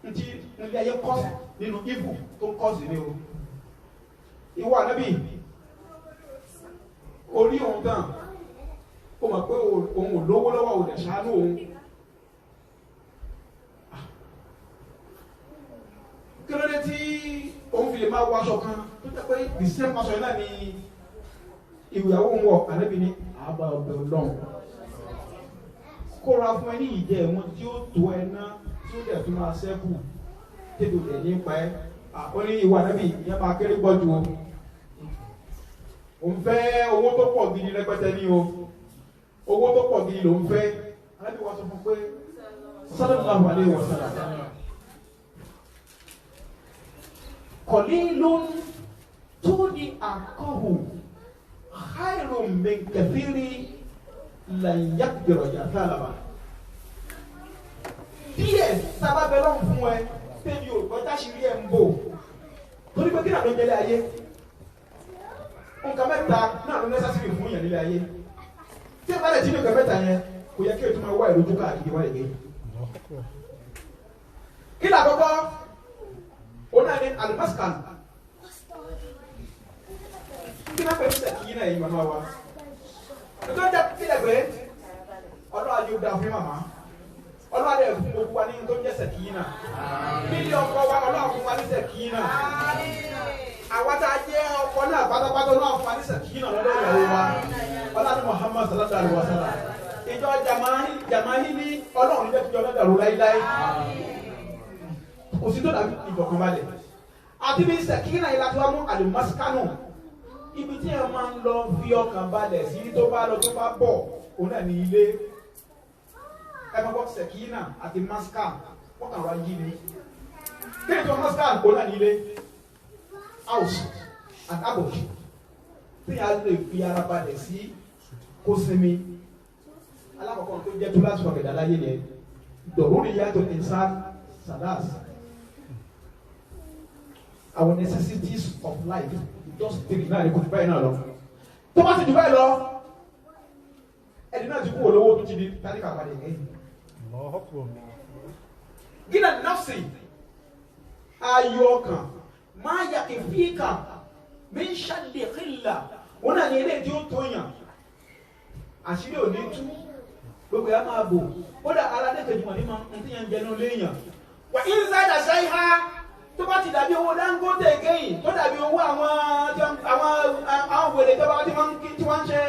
ntí nílé ayé kọ́sì nínú ibù tó kọ́sì ní o ìwọ ànábì orí òun tán ó mọ̀ pé òun ò lówó lọ́wọ́ òun lè ṣàánú òun kí ló dé tí òun fi lè máa wọ aṣọ kan tó jẹ́ pé the same aṣọ náà ni ìyàwó ń wọ̀ ànábì ní àbá ọbẹ̀ ọlọ́run kóra fún ẹ ní ìjẹ́ ẹ̀wọ̀n tí ó tó ẹ ná tí ó dẹ̀ tún máa ṣẹ́kù tètè dẹ̀ nípa ẹ ó ní ìwà nábì ìyẹn máa kéré pọ̀ jù o òun fẹ́ owó tó pọ̀ gidi rẹpẹtẹ ní o owó tó pọ̀ gidi ló ń fẹ́ alábí wa sọ fún pé sallallahu alaihi wasallam qalilun tud'ahu khairun min kathiri lan yaqdir ya talaba díẹ̀ sábà bẹ lọ́hùn fún ẹ tẹ́bi òrùkọ́ táṣìírí ẹ̀ ń bò torí pé kí náà ló ń jẹ́lé ayé nǹkan mẹ́ta náà ló nẹ́sàsìrì fún yẹn nílé ayé tí ẹ bá lè tí ní nǹkan mẹ́ta yẹn kò yẹ kí o tún máa wá ìlójú káàkiri wá ìgbé kí ni àkọ́kọ́ òun náà ní alimaskan kí náà pẹ̀lú sẹ̀kì yìí náà yìí màmá wa nítorí jẹ́ kí lẹ́gbẹ̀ẹ́ ọlọ́wà yóò dá fún màmá ọlọ́wà dẹ̀ fún gbogbo wa ní tó ń jẹ́ sẹ̀kì yìí náà mílíọ̀nù kọ́ wa ọlọ́wà fún wa ní sẹ̀kì yìí náà àwọn tá a jẹ́ ọkọ náà pátápátá náà fún wa ní sẹ̀kì yìí náà lọ́dọ̀ ìyàwó wa ọlọ́wà ní Muhammad sallallahu alaihi wa sallam ìjọ jamahi ní ọlọ́run jẹ́ kíjọ náà dàrú láíláí kò sí tó dàbí ìfọ̀kànbalẹ̀ àti bí sẹ̀kínà yìí láti wá mú àlùmọ́síkánù ibi tí ẹ máa ń lọ fi ọkàn balẹ̀ sí tó bá lọ tó bá bọ̀ òun náà ní ilé ẹ máa bọ́ sẹ̀kínà àti maskan wọ́n kàn wá yí ni kí ni tó maskan òun náà ní ilé house and abode tí a lè fi ara balẹ̀ sí kó sinmi alákọ̀ọ́kọ́ tó jẹ́ tó láti wà gẹ̀dá láyé yẹn dọ̀rọ̀ yàtọ̀ insan sadas our necessities of life just three náà ní kò tí báyìí náà lọ tó bá ti jù báyìí lọ ẹni náà ti kú olówó tó ti di tálíkà padà yẹn. gínà nọ́ọ̀sì ayọ̀ ọkàn máa yà kẹfíkà mi ń ṣàdéhìlà wọn náà ní ilé tí ó tó yàn àṣírí ò ní tú gbogbo ya máa bò kódà aládẹ́kẹ̀jùmọ̀ ní ma ń tí yẹn jẹnu léèyàn wà inside àṣẹ ìhá tó bá ti dàbí owó Dangote gẹ́yìn tó dàbí owó àwọn wèrè tó bá tí wọ́n ń ṣe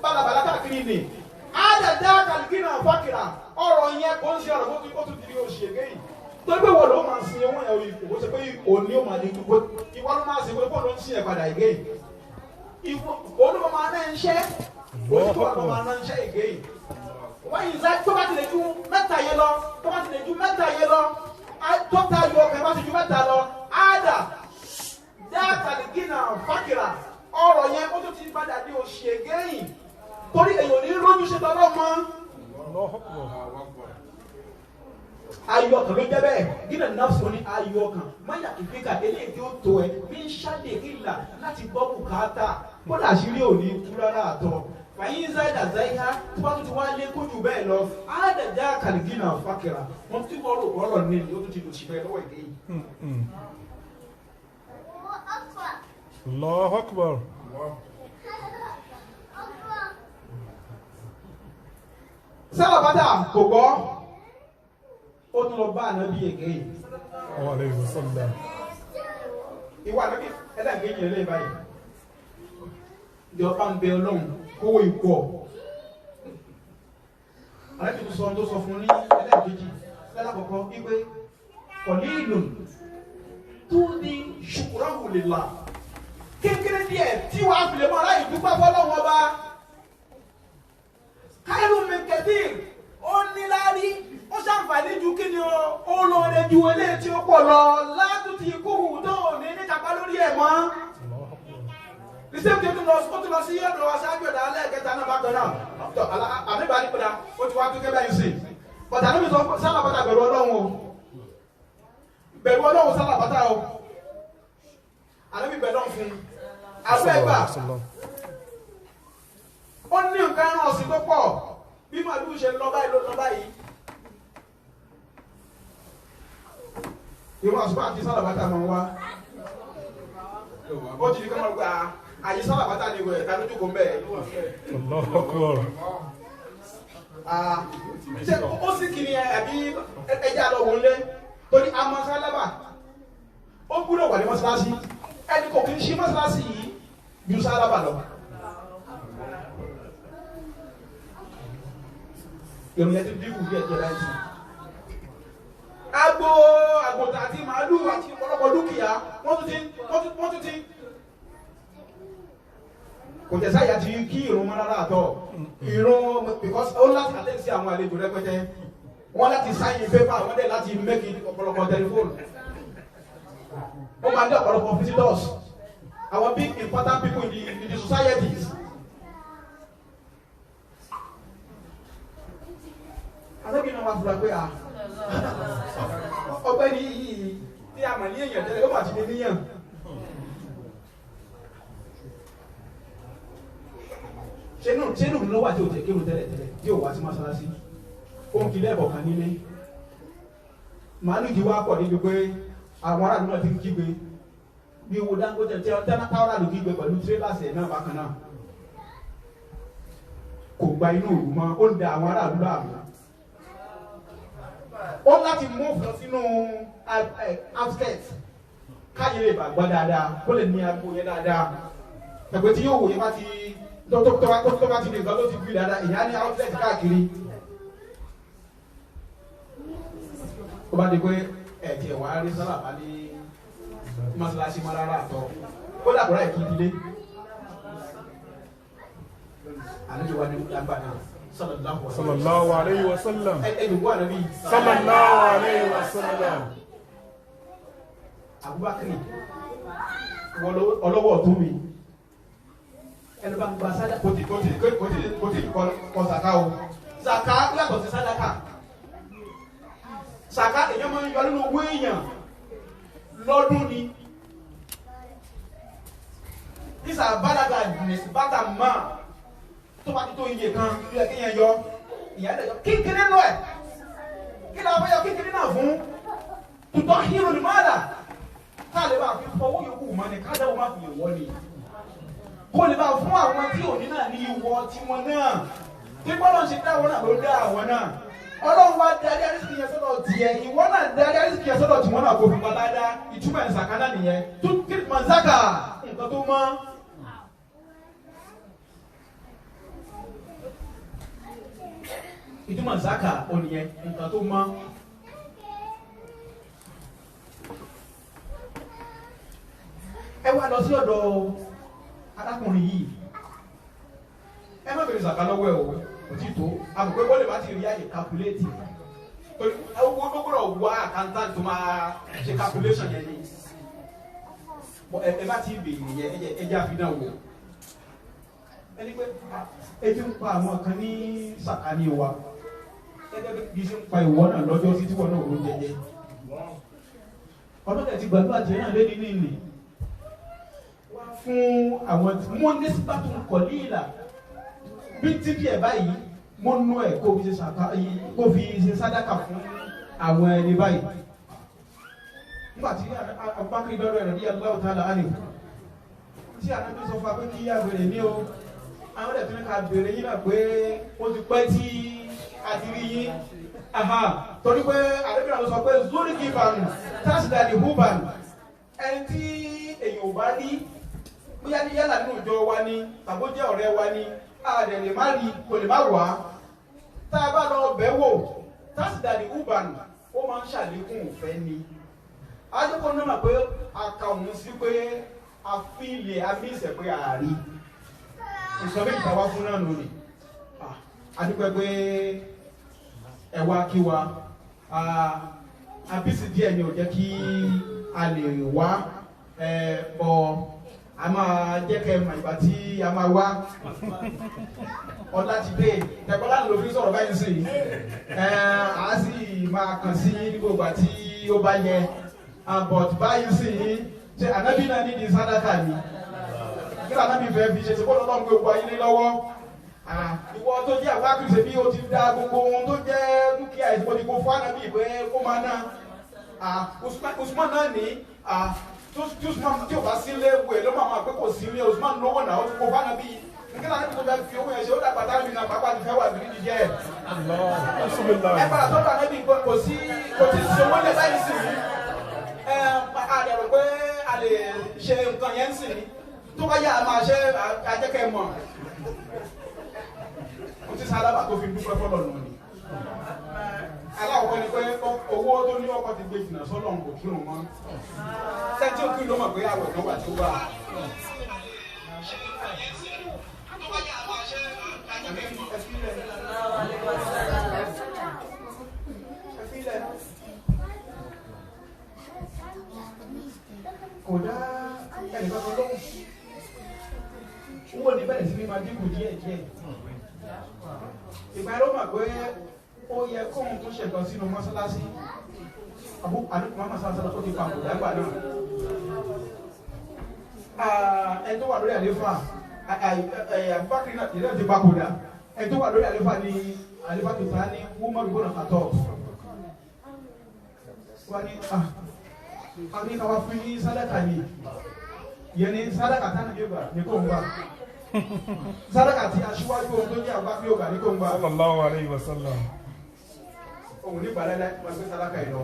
bálabàlá káàkiri nì àdàdà kàlùkìnà fàkìrà ọ̀rọ̀ yẹn kò ń ṣe ọ̀rọ̀ tó tún di oṣù gẹ́yìn tó gbé wọ́n ló máa sin owó ẹ̀rọ ìkòkò ṣe pé òní ó máa di gbogbo ìwọ́n ló máa sin pé kó ló ń sin ẹ̀ padà gẹ́yìn olùkọ́ máa náà ń ṣẹ́ olùkọ́ máa náà ń ṣẹ́ gẹ́yìn wọ́n yìí sá tó bá ti lè ju mẹ́ta yẹn lọ tó bá ti lè ju mẹ́ta yẹn lọ tó ta yọ ọkàn bá ti ju mẹ́ta lọ ádà dáàkàlìkìnà fàkìrà ọ̀rọ̀ yẹn ó tó ti padà di òṣì gẹ́yìn torí èèyàn ní rójú ṣe tọ́lọ́ mọ́ ayọ̀ ọkàn ló jẹ́ bẹ́ẹ̀ gínà nọ́ọ̀sì ó ní ayọ̀ ọkàn máyà kìfíkà eléyìí tí ó tó ẹ bí ń ṣáde ìlà láti gbọ́ bùkátà kódà àṣírí ò ní tú rárá àtọ fàyín záìdà záìhá tí wọ́n tún ti wá lé kójú bẹ́ẹ̀ lọ àádẹ́jà kàlìgínà fàkìrà wọ́n tún kọ́ ọ̀rọ̀ ní ìlú ó tún ti lò sí bẹ́ẹ̀ lọ́wọ́ ìdí yìí. Allahu Akbar. sábà bàtà kò gbọ́ ó tún lọ bá ànábì èké yìí. Wa alayhi wa sallam. ìwà ànábì ẹlẹ́gẹ̀ẹ́jì lè báyìí ìjọba ń bẹ ọlọ́run kówó ikú ọ ànábì tó sọ fún ní ẹlẹ́gẹ̀ẹ́jì lẹ́lákọ̀ọ́kọ́ wípé kọ̀ní ìlú tó ní ṣùkúrọ̀hù lillah kékeré díẹ̀ tí wàá fi lè mọ aláì dúpẹ́ fọlọ́run ọba káyọ̀ mẹ́kẹ́tì ó níláárí ó ṣàǹfààní ju kí ni ó lóore ju eléyìí tí ó pọ̀ lọ látúntì ikúhù tó ní kápá lórí ẹ̀ mọ́. ìṣèkè tó lọ sí ọ̀dọ̀ aṣáájú ọ̀dà alẹ́ kẹta náà bákan náà àmì ìbá ní padà ó ti wá tó kẹ́ báyìí sí bàtà níbi sọ sábà bàtà bẹ̀rù ọlọ́run o bẹ̀rù ọlọ́run sábà bàtà o àlẹ́ mi bẹ̀rù fún àbẹ́ ẹgbà ó ní nǹkan ẹran ọ̀sìn tó pọ̀ bí màálù ṣe lọ báyìí ló lọ báyìí. ìwọ àṣùpá àti sálàbátà máa ń wá ó ti di kọ́mọ̀ gba àyè sálàbátà ní ìwé ẹ̀ka lójú kò ń bẹ̀. Allahu Akbar. ṣé ó sì kiri ẹ̀bí ẹja lọ wò lé torí àmọ́ sálábà ó gbúdọ̀ wà ní mọ́sálásí ẹni kò kí ń ṣí mọ́sálásí yìí ju sálábà lọ. ìròyìn ti dínkù bí ẹ̀jẹ̀ láì sí. agbo àgùntàn àti màálù àti ọ̀pọ̀lọpọ̀ dúkìá wọ́n tún ti kò jẹ́ sáyà tí kí ìrun mọ́ rárá àtọ̀ ìrun because ó láti àtẹ́sí sí àwọn àlejò rẹpẹtẹ wọ́n láti sáyìn pépà wọ́n dẹ̀ láti mẹ́kì ọ̀pọ̀lọpọ̀ tẹlifóònù ó máa ń dẹ̀ ọ̀pọ̀lọpọ̀ visitors àwọn big important people in the societies. Àlejò náà wá fura pé ọ̀gbẹ́ni yìí tí a mọ̀ ní èèyàn tẹ́lẹ̀ ó mà ti ní níyàn. Ṣénù ló wà tí o tẹ̀ kírun tẹ́lẹ̀ tí o wá sí mọ́ṣáláṣí ó ń kilẹ̀ ẹ̀bọ̀ kan nílé màálù jí wá pọ̀ níbi pé àwọn aráàlú náà ti ń kígbe bí owó Dangote tí táwọn aráàlú kígbe pẹ̀lú tírélàsì ẹ̀ náà bákan náà kò gba inú òru mọ́ ó ń da àwọn aráàlú láàmú ó láti mú òfin sínú outskirt káyé lè bàgbọ́ dáadáa kó lè ní agbo yẹn dáadáa ẹ̀pẹ́ tí yóò wò yẹn bá ti tó bá ti di nǹkan tó ti gbé dáadáa ìyá ní outlet káàkiri ó bá di pé ẹ̀jẹ̀ wà á rí sábà ní mọ́ṣáláṣí mọ́ rárá àtọ́ ó dàbọ̀rá ìkíndílé àlejò wa ní lágbà náà sallallahu alayhi wa sallam ẹ̀dùnkú ànábì sallallahu alayhi wa sallam Abubakar ọlọ́wọ́ ọ̀tún mi ẹni bá ń gba sádà kò tí kọ zaka o zaka yàtọ̀ sí sádàkà zaka èèyàn máa ń yọ nínú owó èèyàn lọ́dún ni ìsà bàdàgà nìsí bàtà máa tó bá ti tó iye kan ló yẹ kí yẹn yọ ìyá rẹ̀ yọ kékeré lọ ẹ̀ kí ni a fẹ́ yọ kékeré náà fún tutọ́ hírò ní mọ́àdà káà lè bá fi fọwọ́ yòókù mọ́ ni káàdáwó má fi lè wọ́ ni kó lè bá fún àwọn tí òní náà ní ìwọ tiwọn náà tí bọ́lá ń ṣe dá àwọn náà ló dá àwọn náà ọlọ́run wá darí àrísìkì yẹn sọ́dọ̀ tiẹ̀ ìwọ náà darí àrísìkì yẹn sọ́dọ̀ tiwọn náà kò fi pátá dá ìtumọ̀ ẹ̀ sàkánná nìyẹn tó kí mọ̀ zákà nǹkan tó mọ́. ìtumọ̀ zákà ò nìyẹn nǹkan tó mọ́. ẹ wá lọ sí ọ̀dọ̀ arákùnrin yìí ẹ má bèrè zaka lọ́wọ́ ẹ o kò tí tó àmọ̀pé wọ́n lè má ti rí àyè calculate owó gbọ́dọ̀ wá accountant tó máa ṣe calculation yẹn ni ẹ má ti bèrè yẹn ẹ jẹ́ àfihàn wò ẹni pé ebi ń pa àwọn kan ní sàkání wa gẹ́gẹ́ bí ṣe ń pa ìwọ náà lọ́jọ́ sí tí wọ́n náà ló jẹjẹ ọdún tẹ̀ ti gbàdúrà jẹ́ náà lé ní nìyí fún àwọn tí mo ní sípàtù kọ̀lí ìlà bí tí díẹ̀ báyìí mo nú ẹ̀ kó fi ṣe sádàkà fún àwọn ẹni báyìí nígbà tí Abubakar dọ́dọ̀ ẹ̀rọ bí Allahu ta'ala anhu tí Ànábì sọ fún wa pé kí yá bèrè ní o àwọn ẹ̀dẹ̀ tó ní ká bèrè yín náà pé ó ti pẹ́ tí a ti rí yín torí pé Ànábì náà ló sọ pé zuri giban tasdali huban ẹni tí èyàn ò bá rí bóyá ní yálà nínú ìjọ wa ni tàbó jẹ́ ọ̀rẹ́ wa ni ààrẹ lè má rí kò lè má wá tá a bá lọ bẹ̀ wò tásìdàdì uban ó máa ń ṣàlékún òfẹ́ ni ajẹ́kọ̀ọ́ náà mọ̀ pé aka òun sí pé a fi ilẹ̀ amíṣẹ̀ pé ààrí ìsọ̀bí ìtawá fún náà nù ni adúpẹ́ pé ẹ wá kí wa àbísí díẹ̀ ni ò jẹ́ kí a lè wá bọ̀ a máa jẹ́ kẹ́ mọ̀ ìgbà tí a máa wá ọ̀la ti dé tẹ̀kọ́lá ló fi sọ̀rọ̀ báyìí sí a sì máa kàn sí ní gbogbo àti ó bá yẹ but báyìí sí ṣe ànábì náà ní ní sádàkà ni kí ló ànábì fẹ́ fi ṣe ṣe kó lọ́nà gbogbo ayé lọ́wọ́ ìwọ tó jẹ́ àgbákùn ṣe bí o ti da gbogbo ohun tó jẹ́ dúkìá ìdìbò ní kó fún ànábì pé kó máa ná Usman náà ní tí Usman tí o bá sílé wẹ̀ ló máa pé kò sílé Usman lówó náà ó ti kó fún ànábì nígbà náà tó bá fi owó yẹn ṣe ó dàgbà táwọn ènìyàn pàápàá ti fẹ́ wà ní ìdíjẹ́ ẹ padà sọ́dọ̀ ànábì kò sí owó lẹ̀ báyìí sí àlẹ́ rẹ̀ pé a lè ṣe nǹkan yẹn sí tó bá yà á máa ṣe àjẹkẹ́ mọ̀ ó ti sálábà tó fi dúpẹ́ fọlọ́ nù ni aláwọ̀ ni pé owó tó ní ọkọ̀ ti gbé jìnnà sọ́lọ̀ kò kírun mọ́ sẹ́ńtì òkú ló mọ̀ pé àwẹ̀ kan wà tó wà. Kò dá ẹnìkan tó lóhùn owó ní bẹ̀rẹ̀ sí ní máa dínkù díẹ̀. Ìgbà ló mọ̀ pé ó yẹ kóhun tó ṣe nǹkan sínú mọ́sálásí àdúgbò mọ́sálásí tó ti pa àbùdá gbà náà. Ẹni tó wà lórí àléfà àbúbákiri náà ìrẹ́ ti papòdà ẹni tó wà lórí àléfà ní àléfà tó ta ní wúmọ́rù gbọ́dọ̀ kàtọ́. Wọ́n ní káwá fún ní sádàkà yìí yẹn ní sádàkà tánà bí ó gbà ní kò ń gbà. Sádàkà tí aṣíwájú ohun tó ní àgbà bí ó gbà ní kò ń gbà. Sallallahu alayhi wa sallam. Òun ní ìbàlẹ̀ láti máa gbé sádàkà yìí lọ.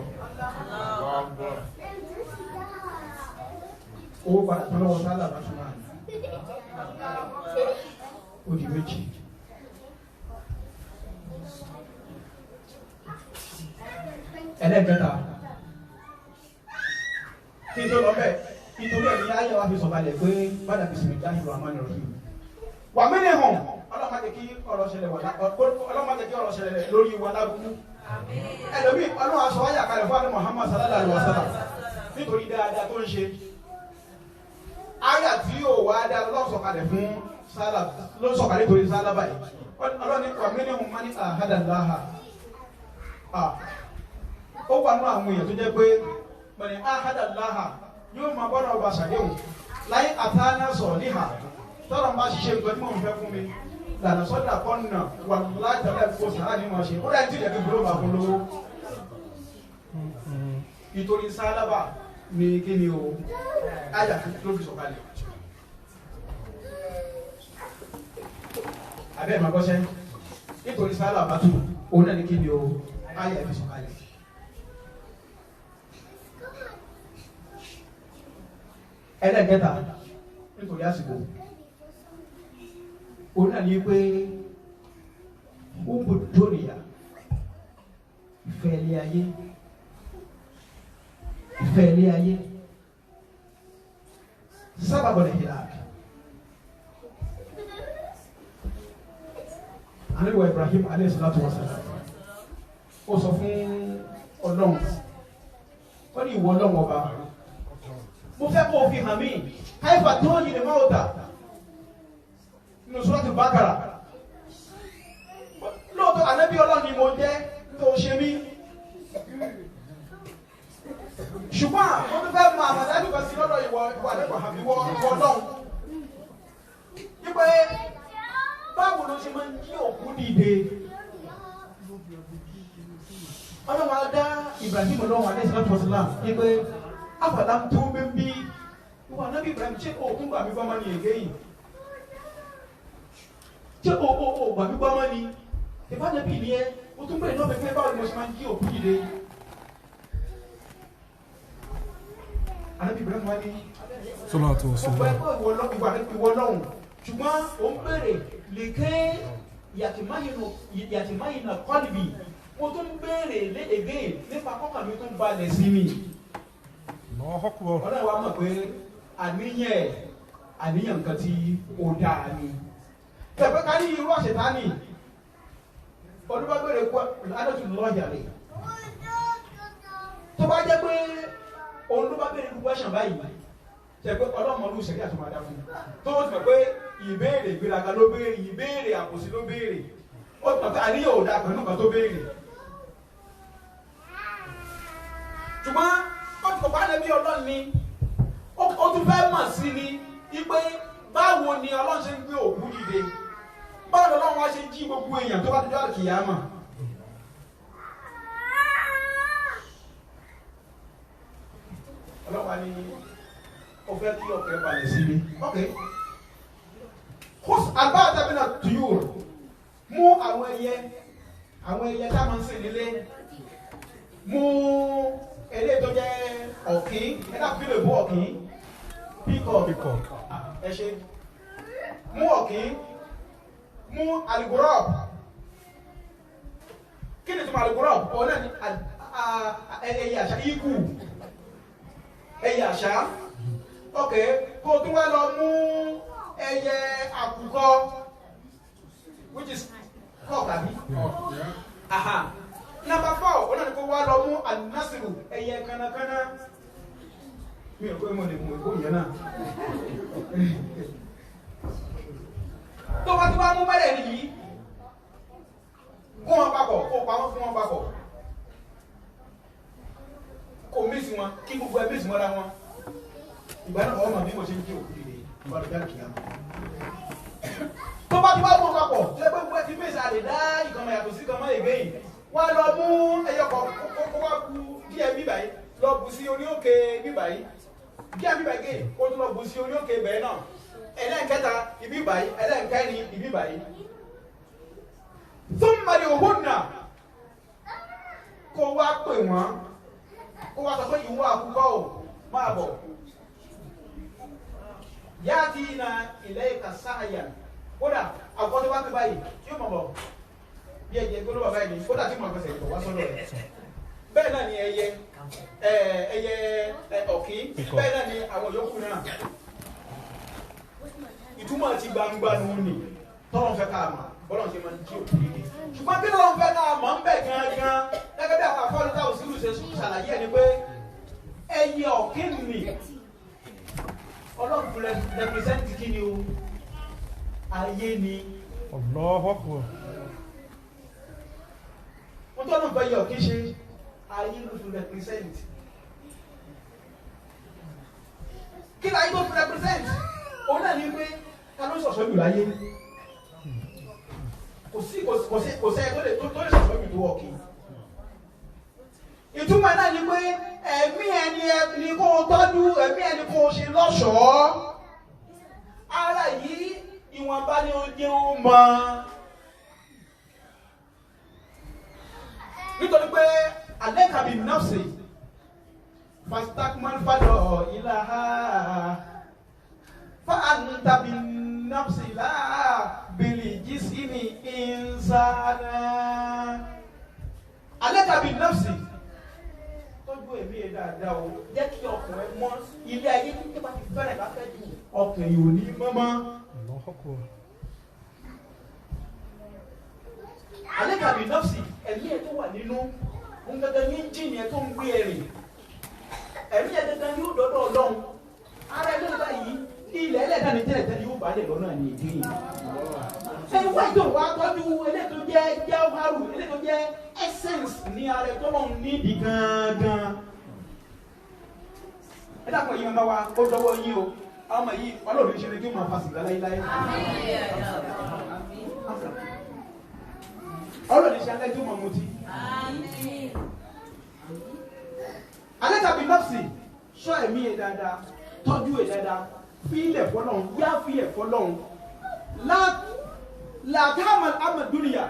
Owó padà tó lọ́wọ́ sálà bá ṣùgbọ́n àná. Ó di méjì. Ẹlẹ́gbẹ̀ta. Kí n tó lọ bẹ́ẹ̀, nítorí ẹ̀mí ayé wa fi sọ̀kalẹ̀ pé bàdà bisimilahi rahman rahim. Wà mí ni hàn, ọlọ́mọdé kí ọ̀rọ̀ ṣẹlẹ̀ lórí wa lábúkú. Ẹlòmíì ọlọ́run aṣọ ayé àkàlẹ̀ fún àdé Muhammad sallallahu alaihi wa sallam nítorí dáadáa tó ń ṣe. Ayé tí yóò wá dá lọ́wọ́ sọ̀kalẹ̀ fún sálà ló sọ̀kalẹ̀ torí sálà báyìí. Ọlọ́ni wà mí ni hàn máa ní àhádàláhà. Ó wà nínú àwọn èèyàn tó jẹ́ pé bẹ̀rẹ̀ àhádàláhà yóò máa bọ́dọ̀ ọba ṣàdéhùn láyé àtàná sọ̀rọ̀ níhà tọ́rọ̀ ń bá ṣiṣẹ́ nǹkan tí mò ń fẹ́ fún mi lànà sọ́dà kọ́nà wà láti ọ̀rẹ́ kó sàrà ní mọ̀ ṣe ó dájú ìdẹ́gbẹ́ gbọ́dọ̀ máa fún lówó. Nítorí sálábà ní kí ni o áyà ló fi sọ̀kalẹ̀. Abẹ́ ìmọ̀ gbọ́sẹ́ nítorí sálábà tó òun náà ní kí ni o áyà fi sọ̀kalẹ̀. Ẹlẹ́gẹ́ta nítorí àsìkò òun náà ní pé ó bò dóríyà ìfẹ́ ilé ayé sábàbọ̀ nàìjíríà àníwá Ibrahim alayhi salatu wa salam ó sọ fún Ọlọ́run ó ní ìwọ Ọlọ́run ọba mo fẹ́ kó o fi hàn mí káyọ̀fà tó yìí ni máa ta nínú Suratu Baqara lóòótọ́ ànábì Ọlọ́run ni mo jẹ́ tó ṣe mí ṣùgbọ́n mo tún fẹ́ mọ àmàdájú kan sí lọ́dọ̀ ìwọ Ọlọ́run wípé báwo ló ṣe máa ń jí òkú dìde Ọlọ́run á dá Ibrahim Ọlọ́run alayhi salatu wa salam wípé afọ̀dá tó ń bí wọ́n náà bí Ibrahim ṣé òkun gbà mí gbọ́mọ́ ní ègé yìí ṣé o gbà mí gbọ́mọ́ ní ìbánẹ́bí ni ẹ́ o tún bẹ̀rẹ̀ náà pẹ̀lú báwo ni mo ṣe máa ń jí òkú dìde. Ànábì Ibrahim wá ní Salatu wa salam. ìwọ lọ́hùn ṣùgbọ́n ó ń bèrè lè ké yàtìmáyìnà kọ́lìbì mo tún bèrè lé ègé nípa kọ́kàn mi tún balẹ̀ sí mi. Ọlọ́run wa mọ̀ pé àníyàn nǹkan tí ó dáa ni. Tẹ̀pẹ́ ká ní irú àṣetánì olúbágbére kú adótú lọ́ọ̀yà rẹ̀. Tó bá jẹ́ pé olúbágbére kú ẹ̀ṣàn báyìí tẹ̀pẹ́ ọlọ́mọ ló ṣẹ̀rí àtúmọ̀dá fún un. Tó wọ́n ti mọ̀ pé ìbéèrè ìgbéraga ló béèrè ìbéèrè àkòsí ló béèrè. Ó ti mọ̀ pé àníyàn ò dáa pẹ̀lú nǹkan tó béèrè. Ṣùgbọ́n ọ̀pọ̀ ànábì Ọlọ́run ni ó tún fẹ́ mọ̀ sí ni wípé báwo ni Ọlọ́run ṣe ń gbé òkú dìde báwo ni Ọlọ́run wá ṣe jí gbogbo èèyàn tó bá ti jọ́ àkìyámà. Ọlọ́run ni ó fẹ́ kí ọkẹ́ balẹ̀ sí mi. Àbá àtàbínà tùyù mú àwọn ẹyẹ tá a máa ń sìn nílé mú eléyìí tó jẹ́ ọ̀kín ẹ̀dá fi lè bú ọ̀kín píkọ̀ ẹ ṣe mú ọ̀kín mú àlìgòrọ́ọ̀bù kí ni tuma al-ghurab òun náà ni ẹyẹ àṣà ikú ẹyẹ àṣà ok kó o tún wá lọ mú ẹyẹ àkùkọ which is cock àbí number 4 òun náà ni kó wá lọ mú al-nasiru ẹyẹ kánnakánná mi ò kó mo lè mú ìkó yẹn náà tó bá ti wá mú mẹ́rẹ̀ nìyí kó wọn papọ̀ kó pa wọn fún wọn papọ̀ kó mísì wọn kí gbogbo ẹ mísì mọ́ra wọn ìgbà náà wọ́n mọ̀ bí mo ṣe ń jí òkú dìde ìbálòjá kìí àmọ́ tó bá ti wá mú papọ̀ tó ẹgbẹ́ gbogbo ẹ ti mísì àlè dá ìkànnì yàtọ̀ sí ìkànnì ẹgbẹ́ yìí wọ́n lọ mú ẹyọkọ̀ kó wá bu díẹ̀ bíbà yìí lọ bù sí orí òkè bíbà yìí díẹ̀ bíbà yìí kó tún lọ bù sí orí òkè bẹ́ẹ̀ náà ẹlẹ́nkẹta ibi báyìí ẹlẹ́nkẹrin ibi báyìí thumma li'hunna kó wá pè wọ́n kó wá sọ pé ìwọ àkùkọ ò máa bọ̀ yatina ilayka sa'yan kódà àkùkọ tó bá pè báyìí yóò mọ̀ bọ̀ bí ẹ̀jẹ̀ gbólóbà báyìí ni kódà tí mo àgbẹ̀sẹ̀ ìtọ̀ wá sọ́dọ̀ rẹ̀ bẹ́ẹ̀ náà ni ẹyẹ ọ̀kín bẹ́ẹ̀ náà ni àwọn yòókù náà ìtumọ̀ ti gbangba nù ní tọ́lọ̀ fẹ́ ká mọ̀ bọ́lọ̀ ṣe máa ń jí òkú nílé ṣùgbọ́n bí lọ́wọ́ fẹ́ ká mọ̀ ń bẹ̀ gangan gẹ́gẹ́ bí àpapọ̀ ọ̀lọ́ta òsìlú ṣe ṣàlàyé ẹni pé ẹyẹ ọ̀kín ni ọlọ́run rẹpírẹsẹ́ntì kí ni o ayé ni Allahu Akbar. wọ́n tọ́lọ̀ fẹ́ yẹ ọ̀kín ṣe ayé ló fi rẹpírẹsẹ́ntì kí ni ayé ló fi rẹpírẹsẹ́ntì òun náà ní pé ká ló sọ̀sọ́ jù láyé kò sẹ́ tó lè sọ̀sọ́ jù tó wọ́ọ̀kì ìtumọ̀ náà ní pé ẹ̀mí ẹni kó tọ́jú ẹ̀mí ẹni kó ṣe lọ́ṣọ̀ọ́ ara yìí ìwọ̀nba ni ó jẹ́ ó mọ nítorí pé alayka bin nafsi fastakmal fadọ̀ ilaha فأنت بالنفس لا بالجسم إنسانا عليك بالنفس tọ́jú ẹ̀mí ẹ̀ dáadáa o jẹ́ kí ọkùnrin mọ́ ilé ayé tí bá ti fẹ́rẹ̀ bá fẹ́ jù ọkùnrin yìí ò ní mọ́mọ́. عليك بالنفس ẹ̀mí ẹ̀ tó wà nínú ń gẹ́gẹ́ ní jíìnì ẹ̀ tó ń gbé ẹ̀rìn ẹ̀mí ẹ̀ gẹ́gẹ́ ní ó dọ́dọ̀ ọlọ́run ara ẹ̀ ló báyìí ilẹ̀ ẹlẹ́dàá ni tẹ́lẹ̀tẹ́lẹ̀ yóò bá lè lọ́nà ní ìdí yìí. ẹni wá ìjọ wa tọ́jú eléyìí tó jẹ́ jawharu eléyìí tó jẹ́ essence ní ara ẹ̀ tó lọ́n nídìí gangan. ẹ dàpọ̀ yìí máa wá ó dọ́wọ́ yín o àwọn ọmọ yìí ọlọ́run ṣe ni kí wọ́n máa fa sìgá láíláí. ọlọ́run ṣe alẹ́ tó máa mutí. alẹ́ tàbí nọ́ọ̀sì sọ ẹ̀mí ẹ̀ dáadáa tọ́jú ẹ̀ dáadáa. Fílẹ̀ fọlọ́hún yá fílẹ̀ fọlọ́hún làtàmà àmàdúnìyà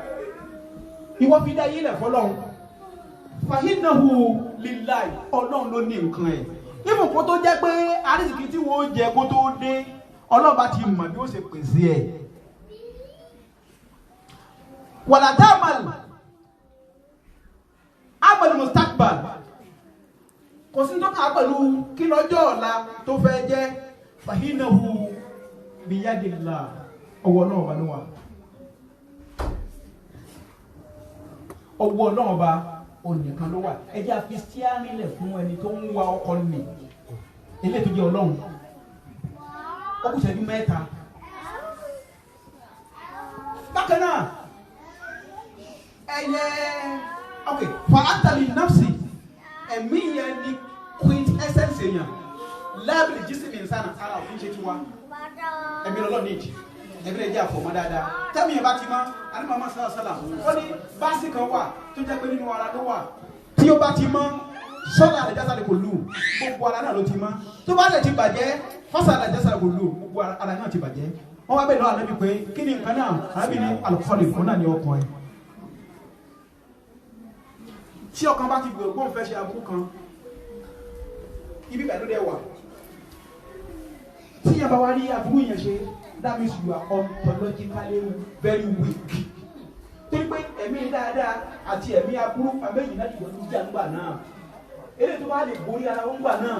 ìwọ fi dá yílẹ̀ fọlọ́hún fàhínàhù líláì ọlọ́run ló ní nǹkan ẹ̀ níbo kó tó jẹ́ pé àrísìkí tí wọ́n jẹ kó tó dé ọlọ́ba ti mọ̀ bí ó ṣe pèsè ẹ̀ wàlàtàmà àmàlù mustakbal kò sí tó kà pẹ̀lú kí lọ́jọ́ ọ̀la tó fẹ́ jẹ́ fàhínàhù bíyádìlá ọwọ́ náà bá ló wà ọwọ́ náà bá onìkan ló wà ẹjẹ́ àfi síárìnlẹ̀ fún ẹni tó ń wa ọkọ̀ nì ilé tó jẹ́ ọlọ́run ó kù ṣẹ́jú mẹ́ta bákan náà ẹ̀yẹ ok fàátàlì nafsi ẹ̀mí yẹn ni quint essence yẹn lábìlì jísìmì nsánà ara òfin ṣe ti wá ẹ̀mí lọ́lọ́ níjì ẹ̀mí lè jẹ́ àfọ̀mọ́ dáadáa tẹ́mi yẹn bá ti mọ́ alimọ̀mọ́ sálà ó ní báàsì kan wà tó jẹ́ pé nínú ara ló wà tí ó bá ti mọ́ sọ́dà àdàjásá kò lù gbogbo ara náà ló ti mọ́ tó bá lè ti bàjẹ́ fọ́sà àdàjásá kò lù gbogbo ara náà ti bàjẹ́ wọ́n wá bẹ̀ lọ́wọ́ àlẹ́bí pé kí ni nǹkan náà àbí ní alukọ́lì fún náà ní ọkàn ẹ̀ tí ọkàn bá ti gbèrò gbọ́n fẹ́ ṣe aburú kan ibi pẹ̀lú dẹ̀ wà tí yẹn bá wá rí aburú yẹn ṣe that means you are ontologically very weak torí pé ẹ̀mí dáadáa àti ẹ̀mí aburú àmẹ́yìn náà dìbò ní jàǹgbà náà eléyìí tó bá lè borí ara wọn gbà náà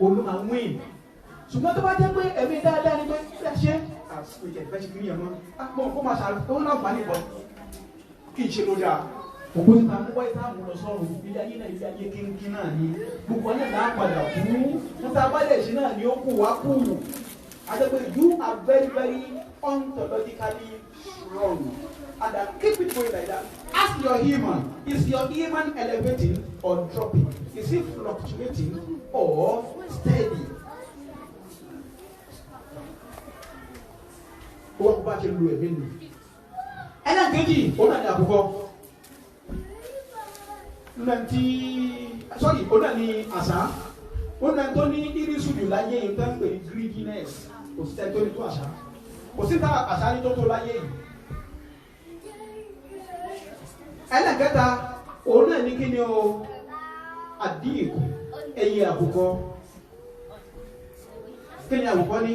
olùmọ̀ àwọn èèyàn ṣùgbọ́n tó bá jẹ́ pé ẹ̀mí dáadáa ni pé ṣe àsìkò ìjẹ̀fẹ́ ṣe kìíní ẹ̀mọ́ àpọ̀ kó máa ṣàlùkò tó láǹfààní bọ̀ kí n ṣe ló dáa òkú ti ta mú wáyé táàmù lọ sọ́run ilé ayé náà ilé ayé kínkín náà ni gbogbo ọ̀nà náà padà kú níta abálẹ̀ ṣe náà ni ó kù wá kù àdẹ́gbẹ́ you are very very ontologically wrong and keep it going like that. Ask your human, is your human elevating or dropping? Is it fluctuating or steady? Wọ́n bá ṣe lu ẹ̀mí nù. Ẹlẹ́gẹ̀ẹ́jì, òun náà ní àkọ́kọ́. Òun náà ní àṣà. Òun náà tó ní irísù jù láyé yìí tó ń pè ní greediness. Kò sí tẹ́ tó ní tó àṣà. Kò sí tá àṣà ní tó tó láyé yìí. Ẹlẹ́gẹ̀ẹ́ta, òun náà ní kí ni o? Àdínkù, ẹyẹ àkùkọ. Kí ni àkùkọ ní?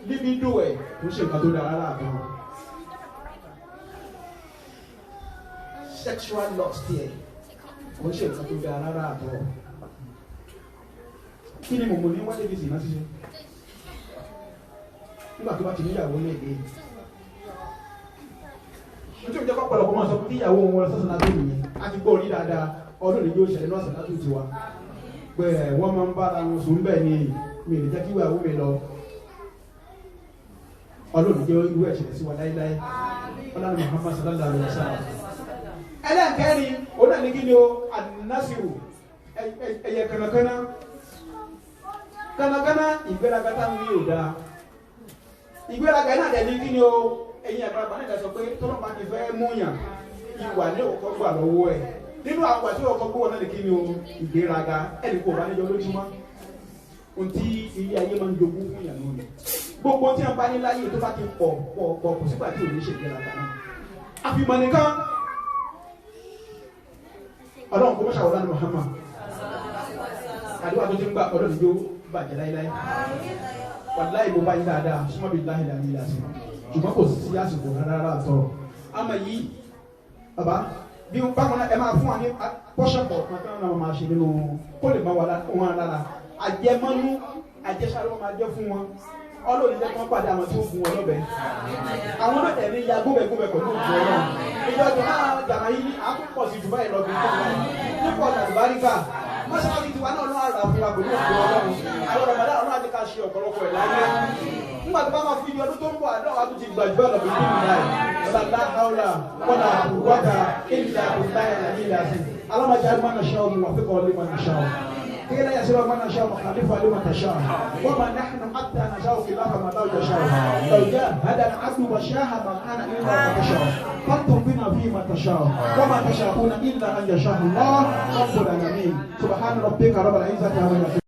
Libido ẹ̀ kò ṣe nǹkan tó dára láàbọ̀. Sexual lust ẹ̀ kò ṣe nǹkan tó dára láàbọ̀. Kí ni mòmò ní wálé bíi ìná ṣíṣe? Nígbà tó bá ti níyàwó léde. Nítorí ìjọba ọ̀pọ̀lọpọ̀ máa sọ pé kíyàwó wọn sọ́sọ́ náà tó nìyẹn. A ti gbọ́ orí dáadáa ọdún ní yóò ṣẹlẹ̀ náà sọ̀tà tó ti wá. Pé wọ́n máa ń bára wọn sùn bẹ́ẹ̀ ni mi ò lè jẹ́ kí ìyàwó mi lọ. Ọlọ́run jẹ́ irú ẹ̀ṣẹ̀ sí wa láíláí ọlọ́run Muhammad sallallahu alaihi wasallam. Ẹlẹ́nkẹ́rin òun náà ní kí ni o ànásìrò ẹ̀yẹ kànákànná kànákànná ìgbéraga táwọn yóò dáa ìgbéraga náà dẹ̀ ní kí ni o ẹ̀yìn àgbàlagbà náà sọ pé tọ́lọ́ bá ti fẹ́ múyàn ìwà ní òkò gbà lọ́wọ́ ẹ̀ nínú àwọn àti òkò gbówó náà ní kí ni o ìgbéraga ẹnì kò bá níjọ lójúmọ́ ohun tí ilé ayé máa ń jogún fún ìyànú rẹ̀ gbogbo tí a bá ní láyé tó bá ti pọ̀ kò sígbà tí ò ní ṣe ìgbéraga náà àfihàn nìkan ọlọ́run kò mọ́ṣà wọlé ní Muhammad àdúrà tó ti ń gbà ọlọ́run yóò bàjẹ́ láíláí wàláì mo bá yín dáadáa súnmọ́ bí láhìlá ní ilé àṣẹ ṣùgbọ́n kò sí àsìkò rárá àtọ̀ àmọ́ yìí bàbá bí báwọn ẹ máa fún wa ní pọ́ṣọ̀pọ̀ kan náà máa ṣe nínú kó lè má wà wọn lára àjẹmọ́nú àjẹsára wọn máa jẹ́ fún wọn ọlọ́run jẹ́ kí wọ́n pàdé àwọn tí ó gun wọn lọ́bẹ̀ àwọn ọlọ́dẹ̀ ní ya gómẹ̀gómẹ̀ pẹ̀lú òkú ọlọ́run ìjọba náà jàmá yìí àkópọ̀ sí Dubai lọ́bẹ̀ nípa ọ̀nà àdùbáríkà mọ́sálásí tiwa náà lọ́wọ́ àrà fún wa pẹ̀lú òkú ọlọ́run àwọn ọ̀rọ̀mọdé àwọn àti ká ṣe ọ̀pọ̀lọpọ̀ ẹ̀ láyé nígbà tó bá máa fi ọdún tó ń bọ̀ àdáwà tó ti gbàgbé ọ̀nà bí nínú ìlà ẹ̀ ọ̀làlá haúlà wọ́lá àbúwádà ìlà àbúláyà nàìjíríà sí alámàjá mọ́nà ṣáà mú wà fẹ́kọ̀ọ́ lé mọ́nà ṣáà كيلا يسير من نشاء مخالفا لما تشاء وما نحن حتى نشاء خلاف ما لو تشاء لو جاء هذا العبد وشاء ما كان الا ما تشاء فانتم بنا فيما تشاء وما تشاءون الا ان يشاء الله رب العالمين سبحان ربك رب العزه عما يصفون